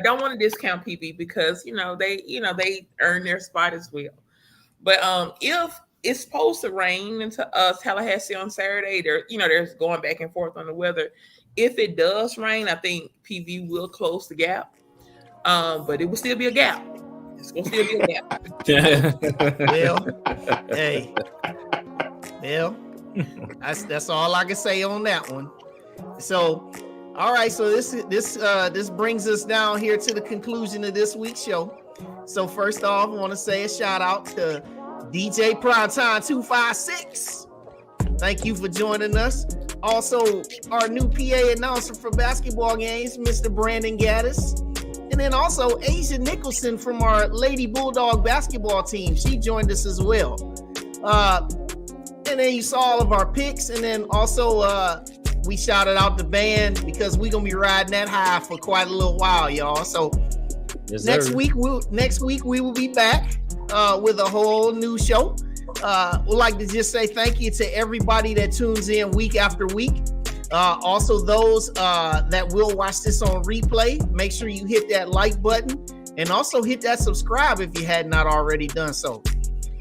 S4: don't want to discount PV because they earn their spot as well. But if it's supposed to rain into Tallahassee on Saturday, there's going back and forth on the weather. If it does rain, I think PV will close the gap. But it will still be a gap. It's gonna still be a gap.
S2: That's all I can say on that one. So, all right. So this brings us down here to the conclusion of this week's show. So first off, I want to say a shout out to DJ Primetime 256. Thank you for joining us. Also, our new PA announcer for basketball games, Mr. Branden Gaddis. And then also Asia Nicholson from our Lady Bulldog basketball team. She joined us as well. And then you saw all of our picks. And then also we shouted out the band because we're going to be riding that high for quite a little while, y'all. So next week we will be back with a whole new show. We'd like to just say thank you to everybody that tunes in week after week. Also, those that will watch this on replay, make sure you hit that like button and also hit that subscribe if you had not already done so.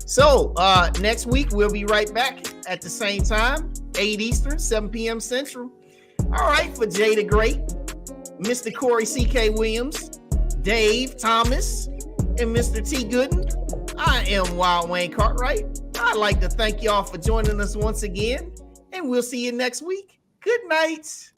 S2: So next week, we'll be right back at the same time, 8 Eastern, 7 p.m. Central. All right, for Jay the Great, Mr. Corey C.K. Williams, Dave Thomas, and Mr. T. Gooden, I am Wild Wayne Cartwright. I'd like to thank y'all for joining us once again, and we'll see you next week. Good night.